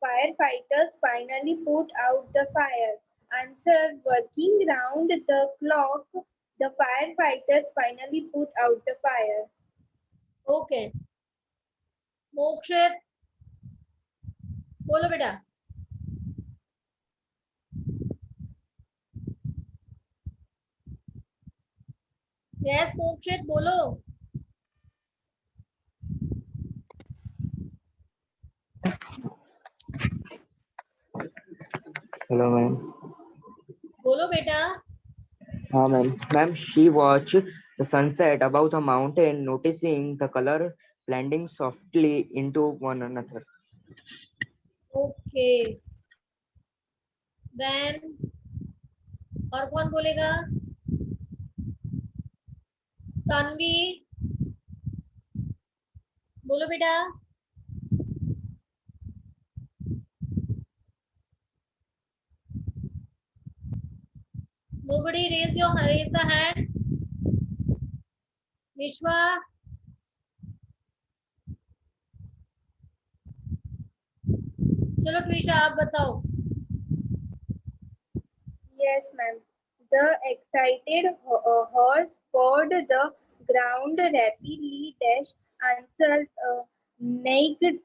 firefighters finally put out the fire. Answer, working round the clock, the firefighters finally put out the fire. Okay. Mokshit, बोलो बेटा. यस मोक्षित बोलो. Hello ma'am. बोलो बेटा. हाँ ma'am. Ma'am, she watched the sunset above the mountain, noticing the color blending softly into one another. Okay. Then और कौन बोलेगा? तन्वी, बोलो बेटा. Nobody raise the hand. Vishwa. चलो ट्विशा आप बताओ. Yes, ma'am. The excited horse pawed the ground rapidly, answered, nagging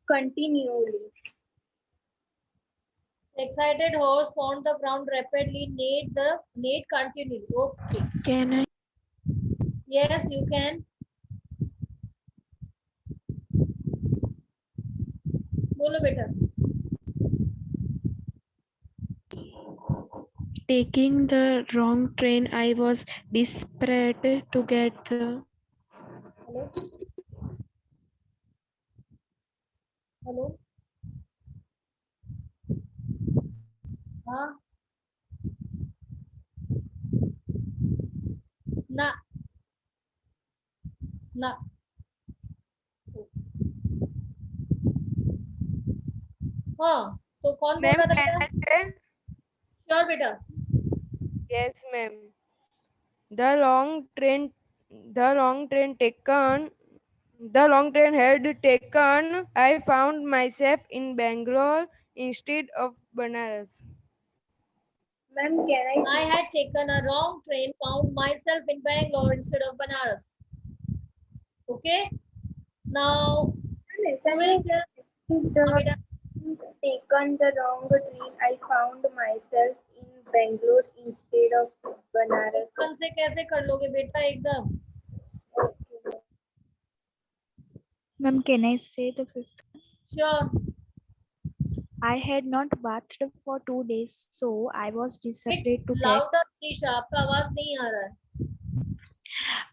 continually. Excited horse pound the ground rapidly, neighed continually. Okay. Can I? Yes, you can. बोलो बेटा. Taking the wrong train, I was desperate to get the. Hello. Hello. हाँ. ना. ना. हाँ, तो कौन बोल ma'am रहा था can बेटा? I say? श्योर बेटा. Yes, ma'am. The long train taken. The long train had taken. I found myself in Bangalore instead of Banaras. Ma'am, can I had taken a wrong train, found myself in Bangalore instead of Banaras. Okay. Now, who will tell? taken the wrong train, I found myself in Bangalore instead of Banaras. एकदम से कैसे कर लोगे बेटा एकदम? Ma'am, can I say the fifth? Sure. I had not bathed for 2 days, so I was desperate to get. Louder, Trisha. आपका आवाज नहीं आ रहा है.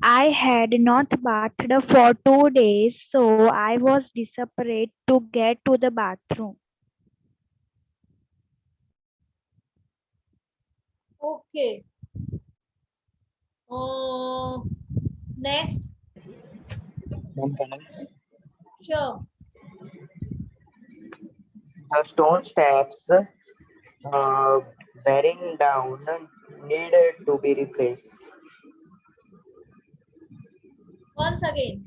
I had not bathed for 2 days, so I was desperate to get to the bathroom. Okay. Next. Ma'am, can I? Sure. The stone steps bearing down needed to be replaced. Once again.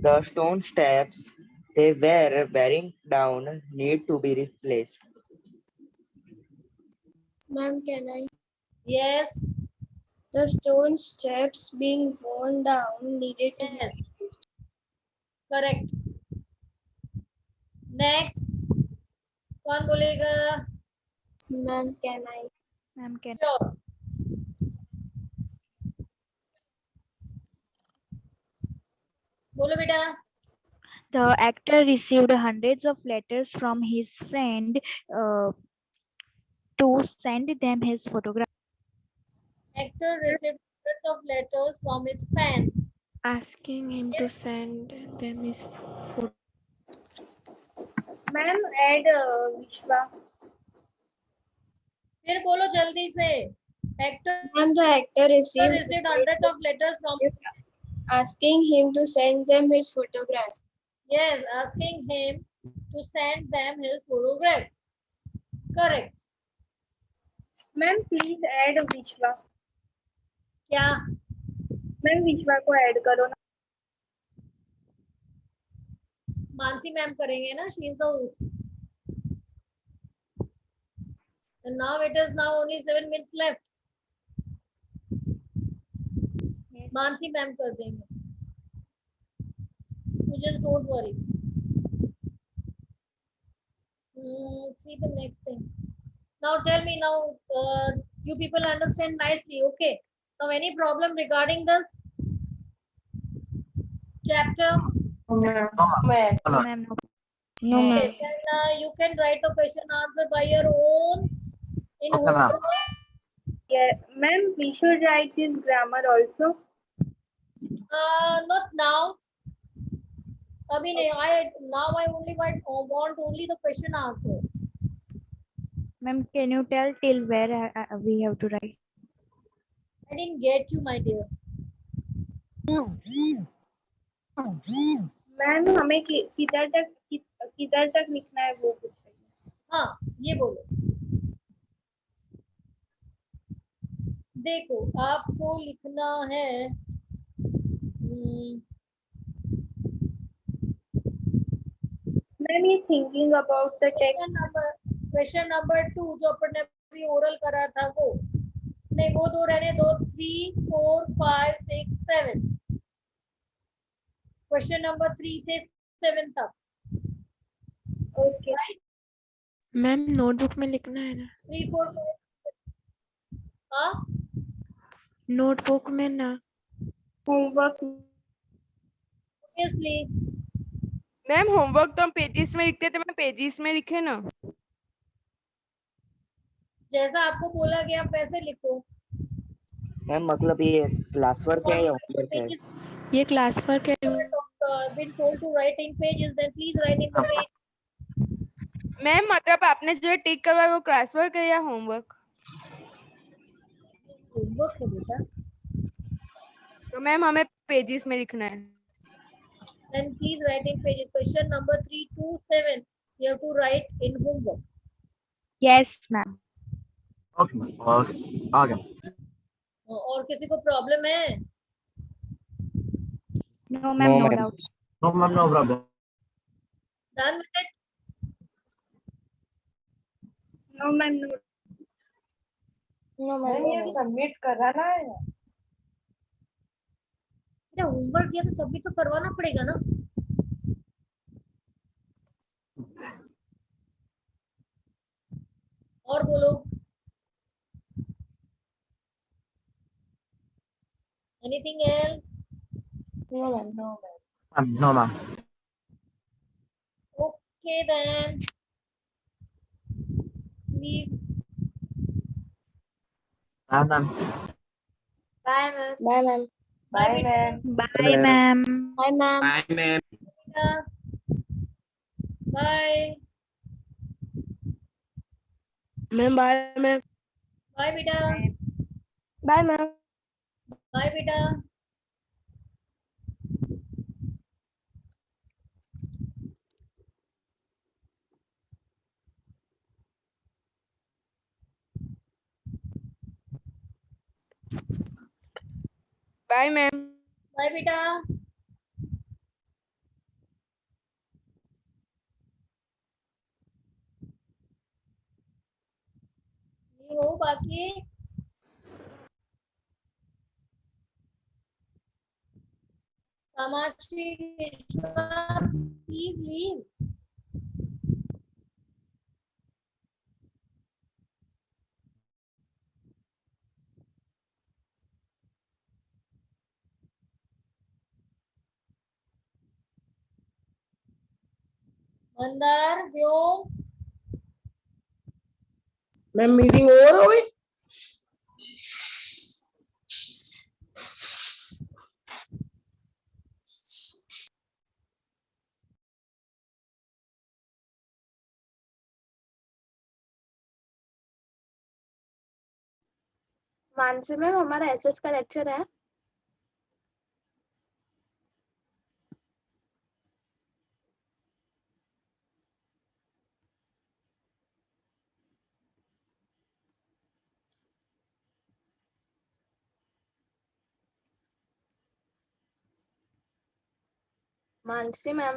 The stone steps they were bearing down need to be replaced. Ma'am, can I? Yes. The stone steps being worn down needed to be. Yes. Correct. Next. कौन बोलेगा? Ma'am, can I? Ma'am, can Sure. बोलो बेटा. The actor received hundreds of letters from his friend to send them his photograph. Actor received hundreds of letters from his fans. Asking him to send them his photo. Ma'am, add Vishwa. फिर बोलो जल्दी से. Actor Ma'am, the actor received hundreds of letters from. asking him to send them his photograph. Yes, asking him to send them his photograph. Correct. Ma'am, please add Vishwa. क्या? Ma'am, Vishwa को add करो ना. Mansi ma'am करेंगे ना. She is the host. And now it is now only 7 minutes left. Mansi ma'am कर देंगे. You just don't worry. See the next thing. Now tell me now. You people understand nicely. Okay. Now any problem regarding this chapter? Ma'am. Ma'am, no. No, No. Okay, ma'am. then you can write the question answer by your own in Okay, ma'am. homework. Yeah, ma'am, we should write this grammar also. Not now. I mean, I only want only the question answer. Ma'am, can you tell till where we have to write? I didn't get you, my dear. Ma'am हमें किधर तक लिखना है वो कुछ हाँ, ये बोलो। देखो, आपको लिखना है मैम ये thinking about the text question number 2 जो अपन ने अभी ओरल करा था वो नहीं, वो दो रहने दो, 3 4 5 6 7 क्वेश्चन नंबर 3 से 7 तक। ओके मैम नोटबुक में लिखना है ना? 3 4 5 हाँ नोटबुक में ना? होमवर्क ऑब्वियसली मैम होमवर्क तो हम पेजेस में लिखते थे, मैम पेजेस में लिखे ना। जैसा आपको बोला गया आप वैसे लिखो। मैम मतलब ये क्लास वर्क है या होमवर्क है? ये क्लास वर्क है। been told to write in pages, then please write in the page. Ma'am मतलब आपने जो टिक करवाया वो क्लास वर्क है या होमवर्क? होमवर्क है बेटा। तो मैम हमें पेजेस में लिखना है। Then please write in pages. Question number 3 to 7 you have to write in homework. Yes, ma'am. Okay, okay. और किसी को प्रॉब्लम है? No, ma'am, no doubt. No, ma'am, no problem. Done with it? No ma'am no ma'am ये submit कराना है ना? बेटा homework दिया तो सबमिट तो करवाना पड़ेगा ना। और बोलो। Anything else? No, ma'am. No, ma'am. No, ma'am. Okay then. Leave. Ma'am, ma'am. Bye, ma'am. Bye, ma'am. Bye, ma'am. Bye, ma'am. Bye, ma'am. Bye, ma'am. Bye. Ma'am, bye, ma'am. Bye बेटा। Bye, ma'am. Bye बेटा। Bye ma'am. Bye बेटा। ये हो बाकी Kamakshi, Vishwa, please leave. Mandar, Vyom. Ma'am meeting over हो गई? Mansi ma'am हमारा SS का लेक्चर है। मानसी मैम